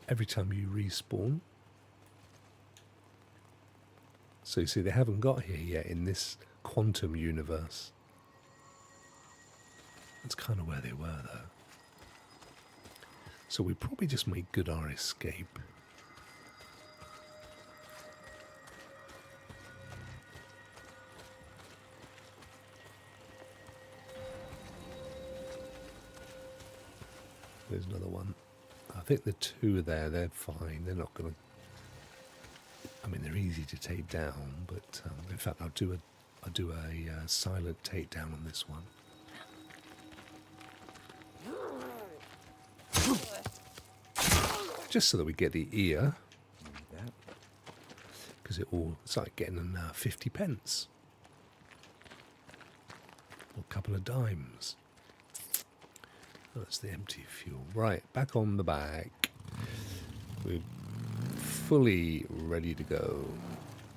every time you respawn. So you see, they haven't got here yet in this quantum universe. That's kind of where they were, though. So we probably just made good our escape. There's another one. I think the two are there. They're fine. They're not going to... I mean, they're easy to take down, but in fact, I'll do a silent takedown on this one. Just so that we get the ear. because it's like getting 50 pence. Or a couple of dimes. That's the empty fuel. Right, back on the back. We're fully ready to go.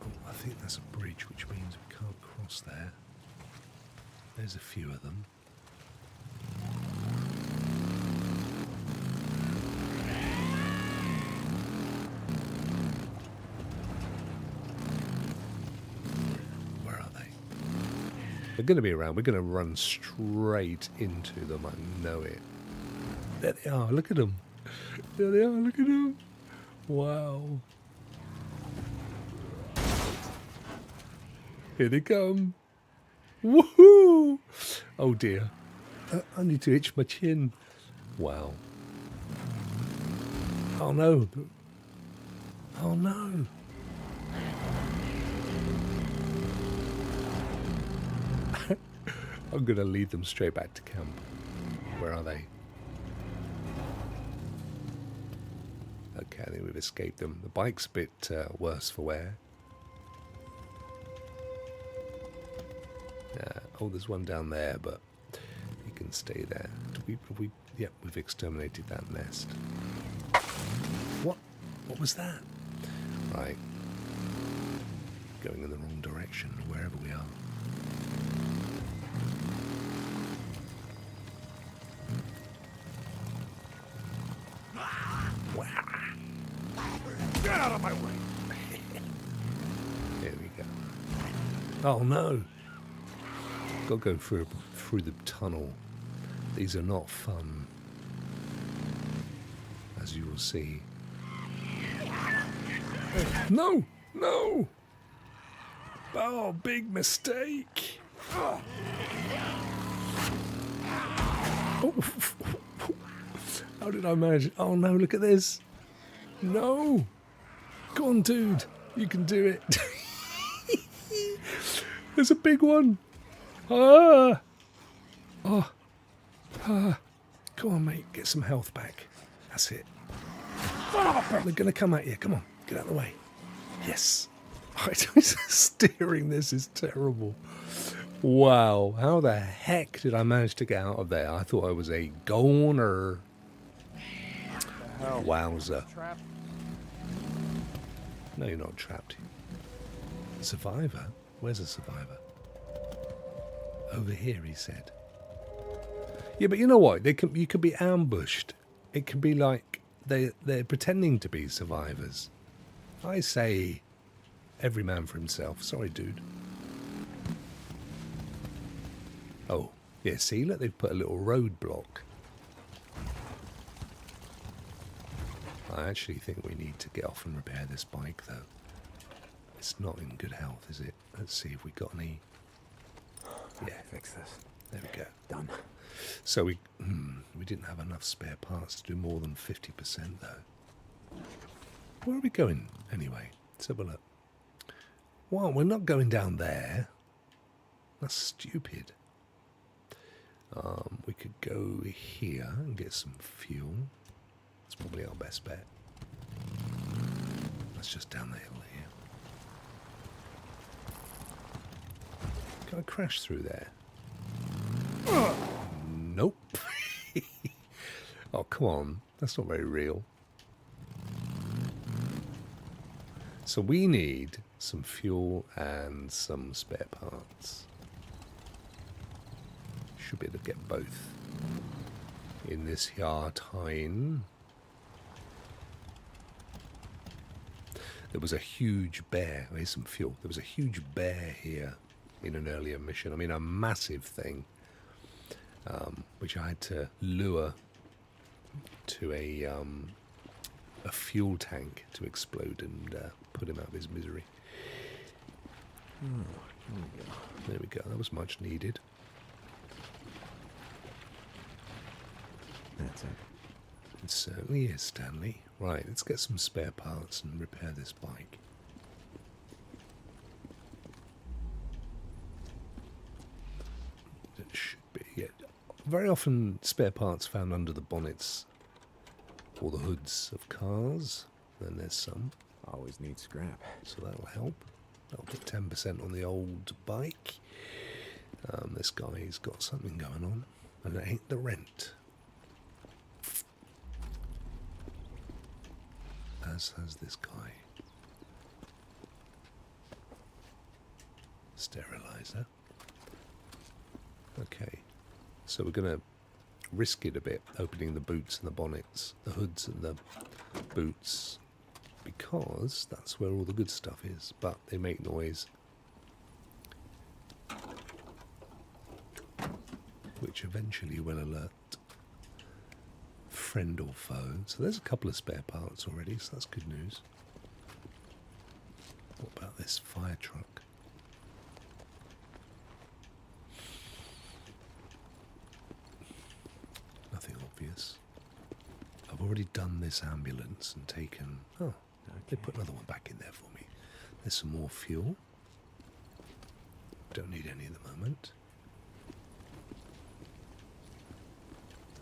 Oh, I think that's a bridge, which means we can't cross there. There's a few of them. Where are they? They're going to be around. We're going to run straight into them. I know it. There they are. Look at them. There they are. Look at them. Wow. Here they come. Woohoo! Oh dear. I need to itch my chin. Wow. Oh no. Oh no. I'm going to lead them straight back to camp. Where are they? Okay, I think we've escaped them. The bike's a bit worse for wear. Oh, there's one down there, but you can stay there. Yep, we've exterminated that nest. What? What was that? Right. Going in the wrong direction, wherever we are. Get out of my way! Here we go. Oh no! Got to go through the tunnel. These are not fun, as you will see. No! No! Oh, big mistake! Oh. How did I manage? Oh no, look at this. No. Go on, dude. You can do it. There's a big one. Ah. Oh. Ah. Come on, mate. Get some health back. That's it. They're going to come at you. Come on. Get out of the way. Yes. Steering this is terrible. Wow. How the heck did I manage to get out of there? I thought I was a goner. Wowzer. No, you're not trapped. Survivor? Where's a survivor? Over here, he said. Yeah, but you know what? You could be ambushed. It can be like they're pretending to be survivors. I say, every man for himself. Sorry, dude. Oh, yeah, see, look, they've put a little roadblock. I actually think we need to get off and repair this bike, though. It's not in good health, is it? Let's see if we got any... Yeah, Fix this. there we go. Done. So we didn't have enough spare parts to do more than 50%, though. Where are we going, anyway? Let's have a look. Well, we're not going down there. That's stupid. We could go here and get some fuel. That's probably our best bet. That's just down the hill here. Can I crash through there? Nope. Oh, come on. That's not very real. So we need some fuel and some spare parts. Should be able to get both in this here time. There was a huge bear. Here's some fuel. There was a huge bear here in an earlier mission. I mean, a massive thing, which I had to lure to a fuel tank to explode and put him out of his misery. There we go. That was much needed. That's it. It certainly is, Stanley. Right, let's get some spare parts and repair this bike. It should be. Yeah. Very often spare parts found under the bonnets or the hoods of cars. Then there's some. Always need scrap. So that'll help. That'll put 10% on the old bike. This guy's got something going on, and it ain't the rent. As has this guy. Sterilizer. Okay, so we're going to risk it a bit, opening the boots and the bonnets, the hoods and the boots, because that's where all the good stuff is, but they make noise, which eventually will alert friend or foe. So there's a couple of spare parts already, so that's good news. What about this fire truck? Nothing obvious. I've already done this ambulance and taken... Oh, they put another one back in there for me. There's some more fuel. Don't need any at the moment.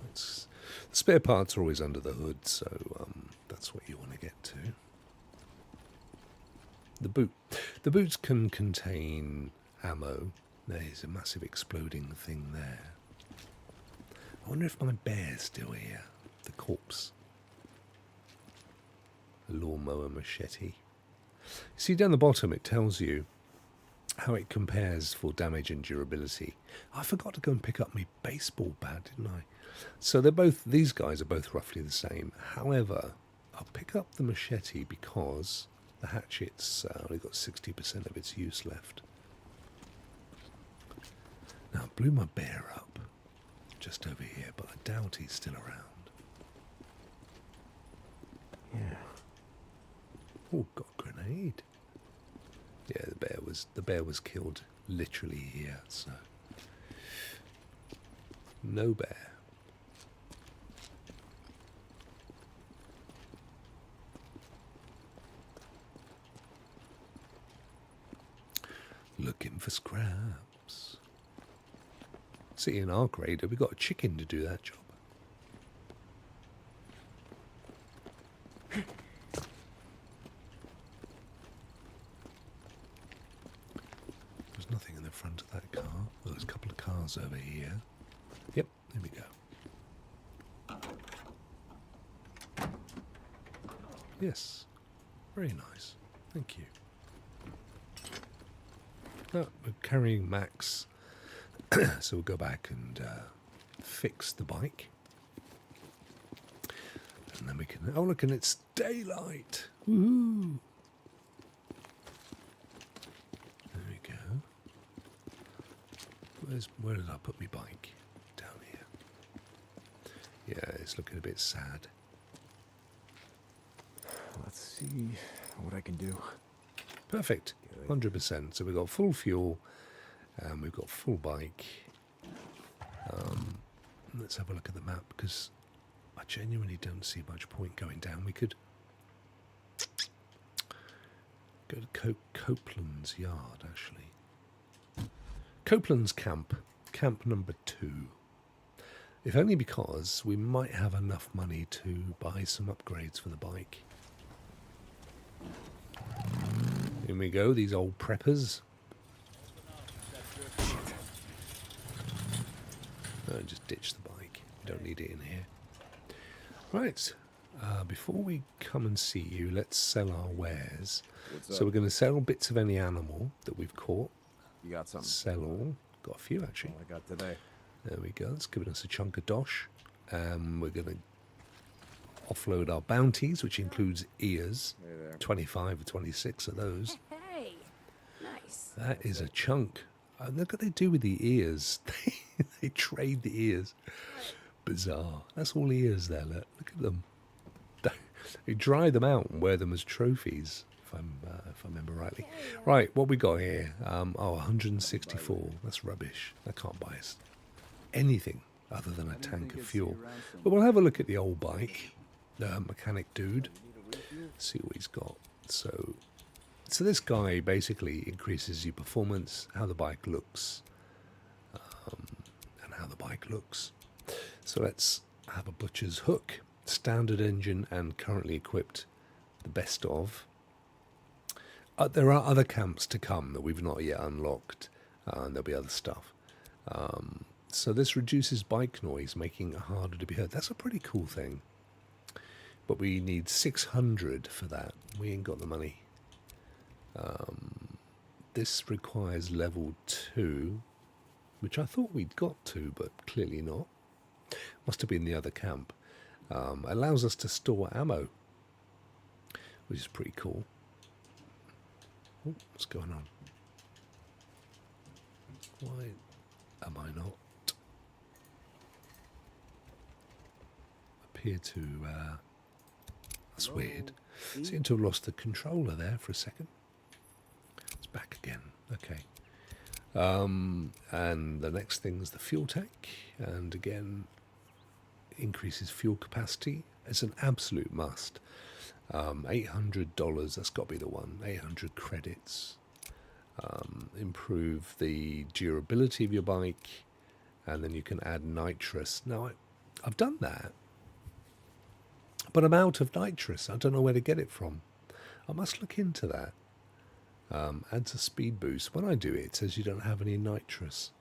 That's, the spare parts are always under the hood, so that's what you want to get to. The boots can contain ammo. There's a massive exploding thing there. I wonder if my bear's still here. The corpse. The lawnmower machete. See, down the bottom it tells you how it compares for damage and durability. I forgot to go and pick up my baseball bat, didn't I? So they're both, these guys are both roughly the same. However, I'll pick up the machete because the hatchet's only got 60% of its use left. Now, I blew my bear up just over here, but I doubt he's still around. Yeah. Oh, got a grenade. Yeah, the bear was killed literally here, so no bear. Looking for scraps. See, in our grader, we got a chicken to do that job. There's nothing in the front of that car. Well, there's a couple of cars over here. Yep, there we go. Yes, very nice. Thank you. Oh, we're carrying Max, so we'll go back and fix the bike. And then we can... Oh, look, and it's daylight. Woohoo! There we go. Where did I put my bike? Down here. Yeah, it's looking a bit sad. Let's see what I can do. Perfect. 100%. So we've got full fuel, and we've got full bike. Let's have a look at the map, because I genuinely don't see much point going down. We could go to Copeland's yard, actually. Copeland's camp number 2. If only because we might have enough money to buy some upgrades for the bike. Here we go, these old preppers. No, just ditch the bike. We don't need it in here. Right, before we come and see you, let's sell our wares. So we're going to sell bits of any animal that we've caught. You got something? Sell all. Got a few, actually. All I got today. There we go. It's giving us a chunk of dosh. We're going to offload our bounties, which includes ears. Hey there. 25 or 26 of those. Hey, nice. That is a chunk. Look what they do with the ears. They trade the ears. Bizarre. That's all ears there. Look at them. They dry them out and wear them as trophies, if I remember rightly. Right, what we got here? 164. That's rubbish. That can't buy us anything other than a tank of fuel. But we'll have a look at the old bike. The mechanic dude. See what he's got. So this guy basically increases your performance, how the bike looks, and how the bike looks. So let's have a butcher's hook, standard engine, and currently equipped the best of. There are other camps to come that we've not yet unlocked, and there'll be other stuff. So this reduces bike noise, making it harder to be heard. That's a pretty cool thing. But we need 600 for that. We ain't got the money. This requires level 2, which I thought we'd got to, but clearly not. Must have been the other camp. Allows us to store ammo, which is pretty cool. Oh, what's going on? Why am I not? Appear to... that's weird. Seem to have lost the controller there for a second. It's back again. Okay. And the next thing is the fuel tank. And again, increases fuel capacity. It's an absolute must. $800, that's got to be the one. 800 credits. Improve the durability of your bike. And then you can add nitrous. Now, I've done that. But I'm out of nitrous. I don't know where to get it from. I must look into that. Adds a speed boost. When I do it, it says you don't have any nitrous.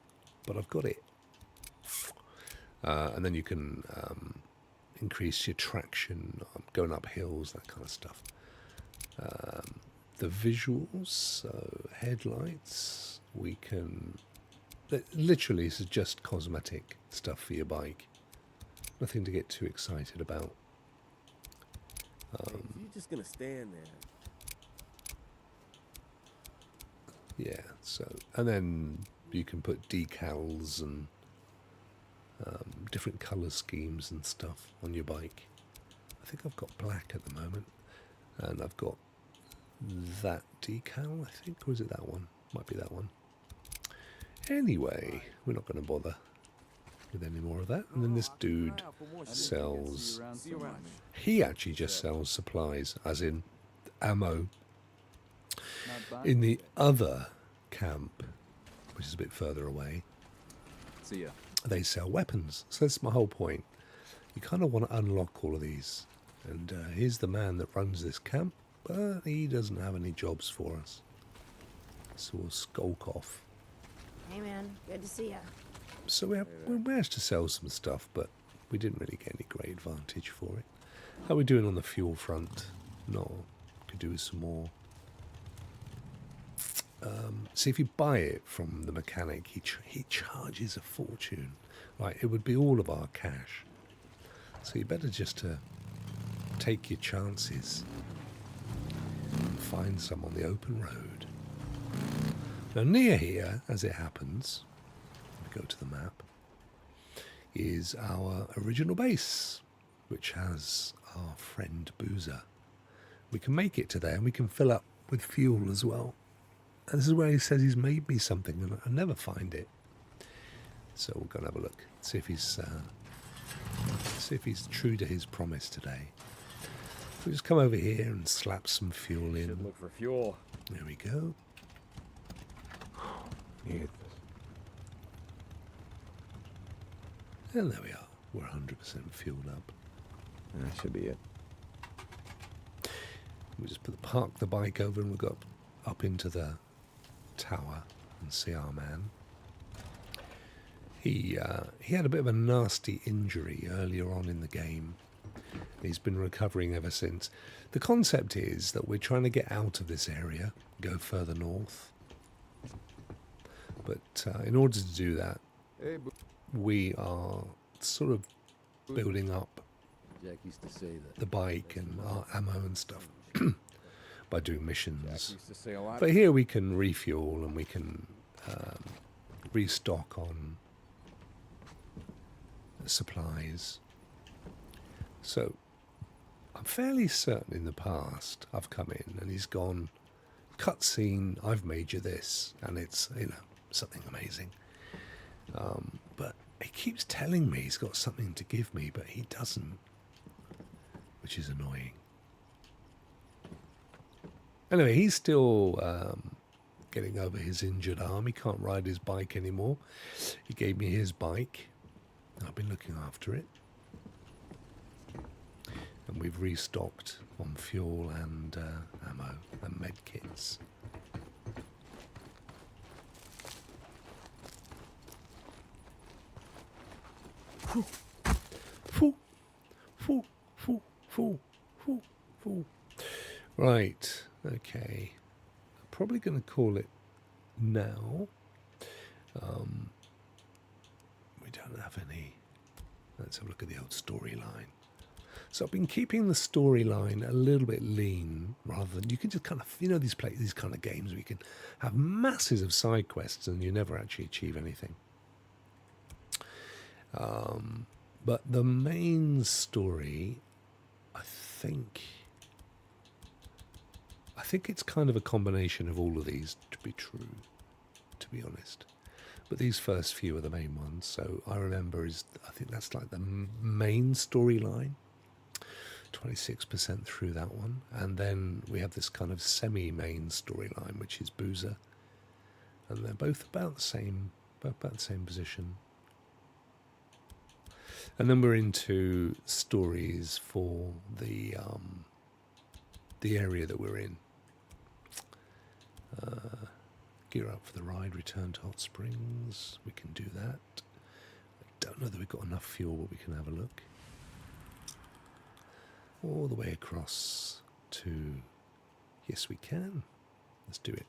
But I've got it. And then you can increase your traction, going up hills, that kind of stuff. The visuals, so headlights, we can... Literally, this is just cosmetic stuff for your bike. Nothing to get too excited about. You're just gonna stand there. Yeah, so... And then you can put decals and different colour schemes and stuff on your bike. I think I've got black at the moment. And I've got that decal, I think. Or is it that one? Might be that one. Anyway, we're not going to bother with any more of that. And then this dude sells... He actually just sells supplies, as in ammo. In the other camp, which is a bit further away, See ya. they sell weapons. So that's my whole point. You kind of want to unlock all of these. And here's the man that runs this camp, but he doesn't have any jobs for us. So we'll skulk off. Hey, man. Good to see ya. So we managed to sell some stuff, but we didn't really get any great advantage for it. How are we doing on the fuel front? No, could do with some more. See, if you buy it from the mechanic, he charges a fortune. Right, it would be all of our cash. So you better just take your chances and find some on the open road. Now near here, as it happens, we go to the map, is our original base, which has our friend Boozer. We can make it to there and we can fill up with fuel as well. And this is where he says he's made me something and I never find it. So we'll go and have a look, see if he's true to his promise today. So we just come over here and slap some fuel in. Should look for fuel. There we go. Need And there we are. We're 100% fueled up. That should be it. We just park the bike over and we got up into the tower and see our man. He had a bit of a nasty injury earlier on in the game. He's been recovering ever since. The concept is that we're trying to get out of this area, go further north. But in order to do that, we are sort of building up Jack used to say that. the bike and our ammo and stuff by doing missions. Used to say a lot. But here we can refuel and we can restock on supplies. So I'm fairly certain in the past I've come in and he's gone, cutscene, I've made you this, and it's, you know, something amazing. But he keeps telling me he's got something to give me, but he doesn't, which is annoying. Anyway, he's still getting over his injured arm. He can't ride his bike anymore. He gave me his bike. I've been looking after it. And we've restocked on fuel and ammo and med kits. Foo, foo, foo, foo, foo, foo, foo. Right, okay. I'm probably going to call it now. We don't have any. Let's have a look at the old storyline. So I've been keeping the storyline a little bit lean, rather than you can just kind of, you know, these kind of games where you can have masses of side quests and you never actually achieve anything. But the main story, I think it's kind of a combination of all of these to be true, to be honest. But these first few are the main ones. So I think that's like the main storyline. 26% through that one, and then we have this kind of semi-main storyline, which is Boozer, and they're both about the same position. And then we're into stories for the area that we're in. Gear up for the ride, return to Hot Springs. We can do that. I don't know that we've got enough fuel, but we can have a look. All the way across to... Yes, we can. Let's do it.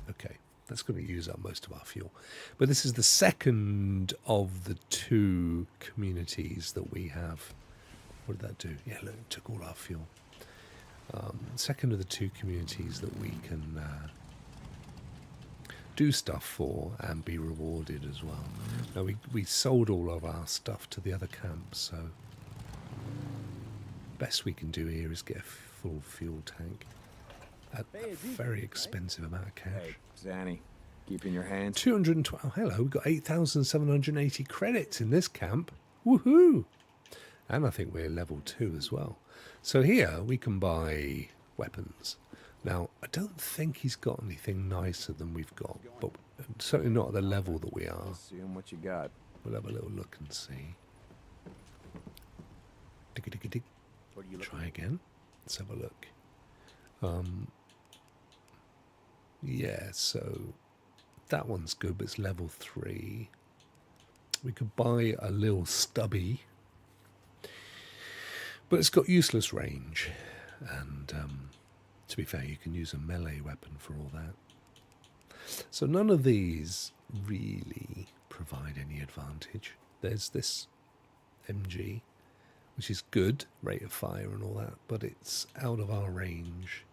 Okay, that's going to use up most of our fuel. But this is the second of the two communities that we have. What did that do? Yeah, look, it took all our fuel. Second of the two communities that we can do stuff for and be rewarded as well. Now, we sold all of our stuff to the other camp, so... Best we can do here is get a full fuel tank at a very expensive amount of cash. Hey, Zanny, keep in your hands. 212. Hello, we've got 8,780 credits in this camp. Woohoo! And I think we're level 2 as well. So here we can buy weapons. Now, I don't think he's got anything nicer than we've got, but certainly not at the level that we are. See what you got. We'll have a little look and see. Dig. Try again. Let's have a look. Yeah, so that one's good, but it's level 3. We could buy a little stubby, but it's got useless range, and to be fair, you can use a melee weapon for all that. So none of these really provide any advantage. There's this MG, which is good, rate of fire and all that, but it's out of our range.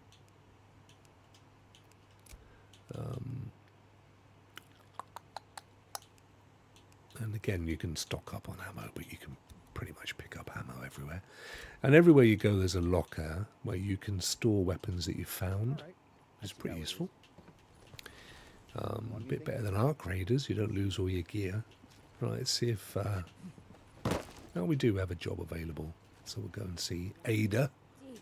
And again, you can stock up on ammo, but you can pretty much pick up ammo everywhere. And everywhere you go, there's a locker where you can store weapons that you've found, which is pretty useful. A bit better than Arc Raiders, you don't lose all your gear. Right, let's see if... Now we do have a job available, so we'll go and see Ada. Deke,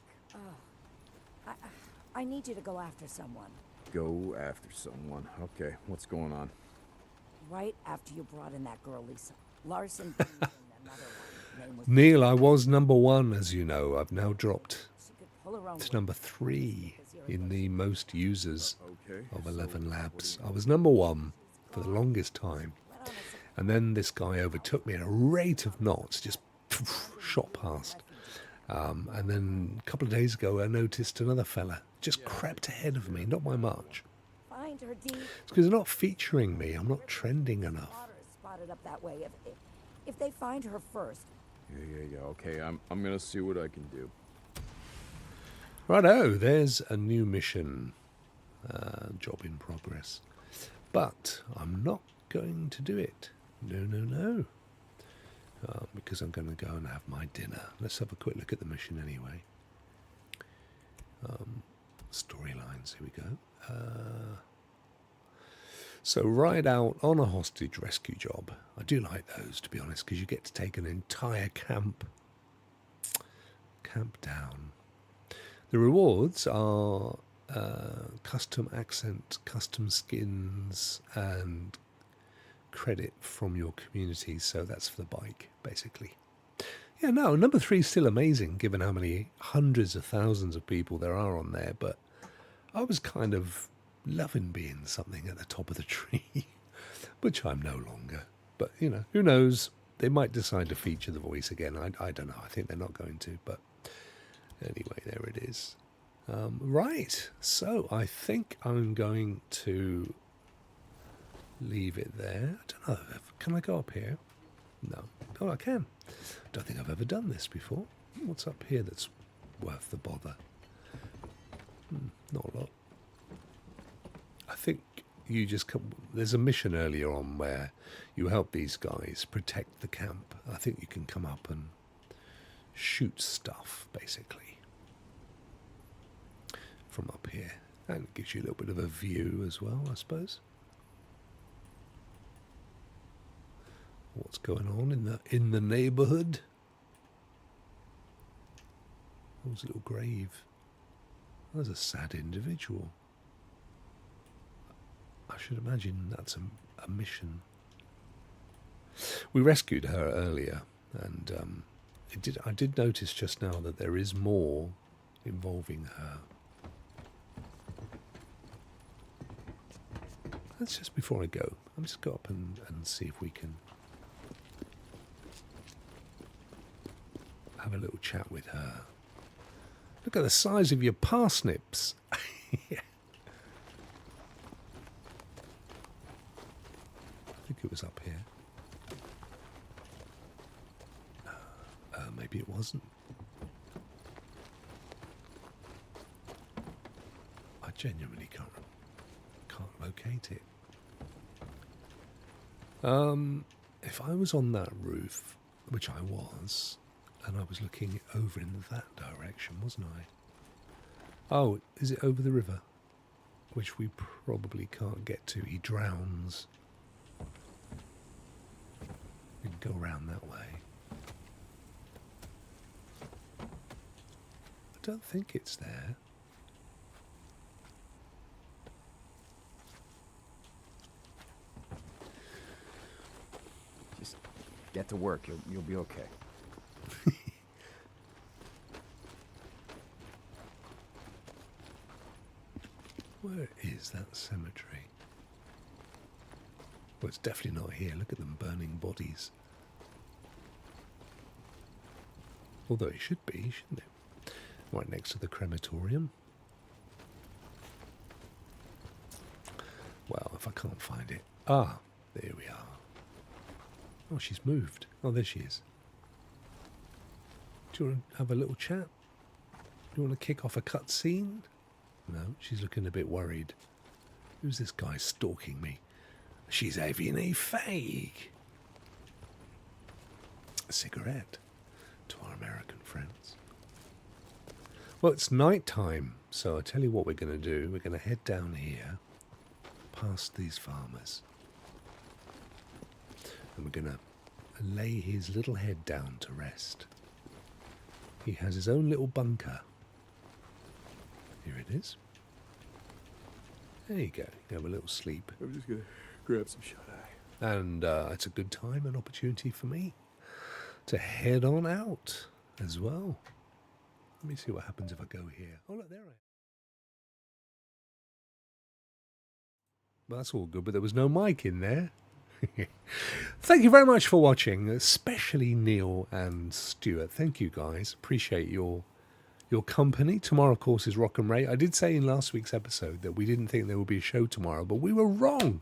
I need you to go after someone. Go after someone. Okay, what's going on? Right after you brought in that girl, Lisa. Larson brings in another one. Name was Neil, I was number 1, as you know. I've now dropped she could pull her own to weight number 3 in the most users Okay. of 11 labs. I was number 1 for the longest time. And then this guy overtook me at a rate of knots, just shot past. And then a couple of days ago, I noticed another fella just crept ahead of me, not by much. Find her, Deke. It's because they're not featuring me. I'm not trending enough. Water is spotted up that way. If they find her first, Yeah. Okay, I'm gonna see what I can do. Righto, there's a new mission. Job in progress. But I'm not going to do it. No. Because I'm going to go and have my dinner. Let's have a quick look at the mission anyway. Storylines, here we go. So ride out on a hostage rescue job. I do like those, to be honest, because you get to take an entire camp down. The rewards are custom accent, custom skins, and credit from your community. So that's for the bike, basically. Yeah, no, number 3 is still amazing, given how many hundreds of thousands of people there are on there, but I was kind of loving being something at the top of the tree, which I'm no longer. But, you know, who knows? They might decide to feature the voice again. I don't know. I think they're not going to, but anyway, there it is. Right, so I think I'm going to leave it there. I don't know, can I go up here? No. Oh, I can. Don't think I've ever done this before. What's up here that's worth the bother? Not a lot. I think you just come... There's a mission earlier on where you help these guys protect the camp. I think you can come up and shoot stuff, basically, from up here. And it gives you a little bit of a view as well, I suppose. What's going on in the neighbourhood? There's a little grave. There's a sad individual. I should imagine that's a mission. We rescued her earlier, and I did notice just now that there is more involving her. Let's just, before I go, I'll just go up and see if we can have a little chat with her. Look at the size of your parsnips. Yeah. I think it was up here. Maybe it wasn't. I genuinely can't locate it. If I was on that roof, which I was, and I was looking over in that direction, wasn't I? Oh, is it over the river? Which we probably can't get to. He drowns. We can go around that way. I don't think it's there. Just get to work. You'll be okay. Where is that cemetery? Well, it's definitely not here. Look at them burning bodies. Although it should be, shouldn't it? Right next to the crematorium. Well, if I can't find it. Ah, there we are. Oh, she's moved. Oh, there she is. Do you want to have a little chat? Do you want to kick off a cutscene? No, she's looking a bit worried. Who's this guy stalking me? She's having a fag. A cigarette to our American friends. Well, it's night time, so I tell you what we're going to do. We're going to head down here, past these farmers, and we're going to lay his little head down to rest. He has his own little bunker. Here it is. There you go. You have a little sleep. I'm just gonna grab some shut-eye. And it's a good time, an opportunity for me to head on out as well. Let me see what happens if I go here. Oh, look, there I am. Well, that's all good, but there was no mic in there. Thank you very much for watching, especially Neil and Stuart. Thank you, guys. Appreciate your company. Tomorrow, of course, is Rokk and Ray. I did say in last week's episode that we didn't think there would be a show tomorrow, but we were wrong,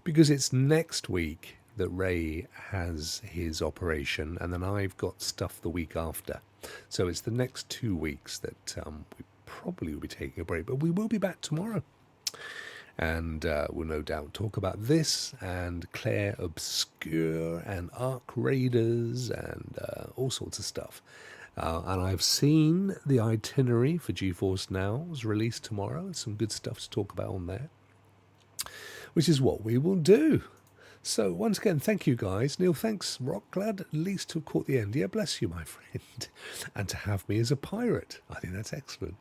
because it's next week that Ray has his operation, and then I've got stuff the week after. So it's the next 2 weeks that we probably will be taking a break, but we will be back tomorrow. And we'll no doubt talk about this and Claire Obscure and Arc Raiders and all sorts of stuff. And I've seen the itinerary for GeForce Now's released tomorrow, and some good stuff to talk about on there, which is what we will do. So once again, thank you guys. Neil, thanks. Rokk, glad at least to have caught the end. Yeah, bless you, my friend. And to have me as a pirate. I think that's excellent.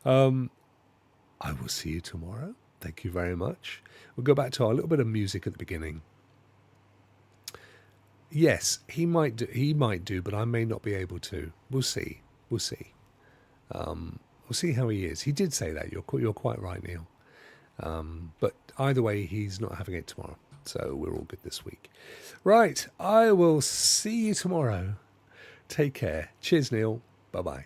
I will see you tomorrow. Thank you very much. We'll go back to our little bit of music at the beginning. Yes, he might do. He might do, but I may not be able to. We'll see. We'll see. We'll see how he is. He did say that. You're quite right, Neil. But either way, he's not having it tomorrow, so we're all good this week. Right, I will see you tomorrow. Take care. Cheers, Neil. Bye bye.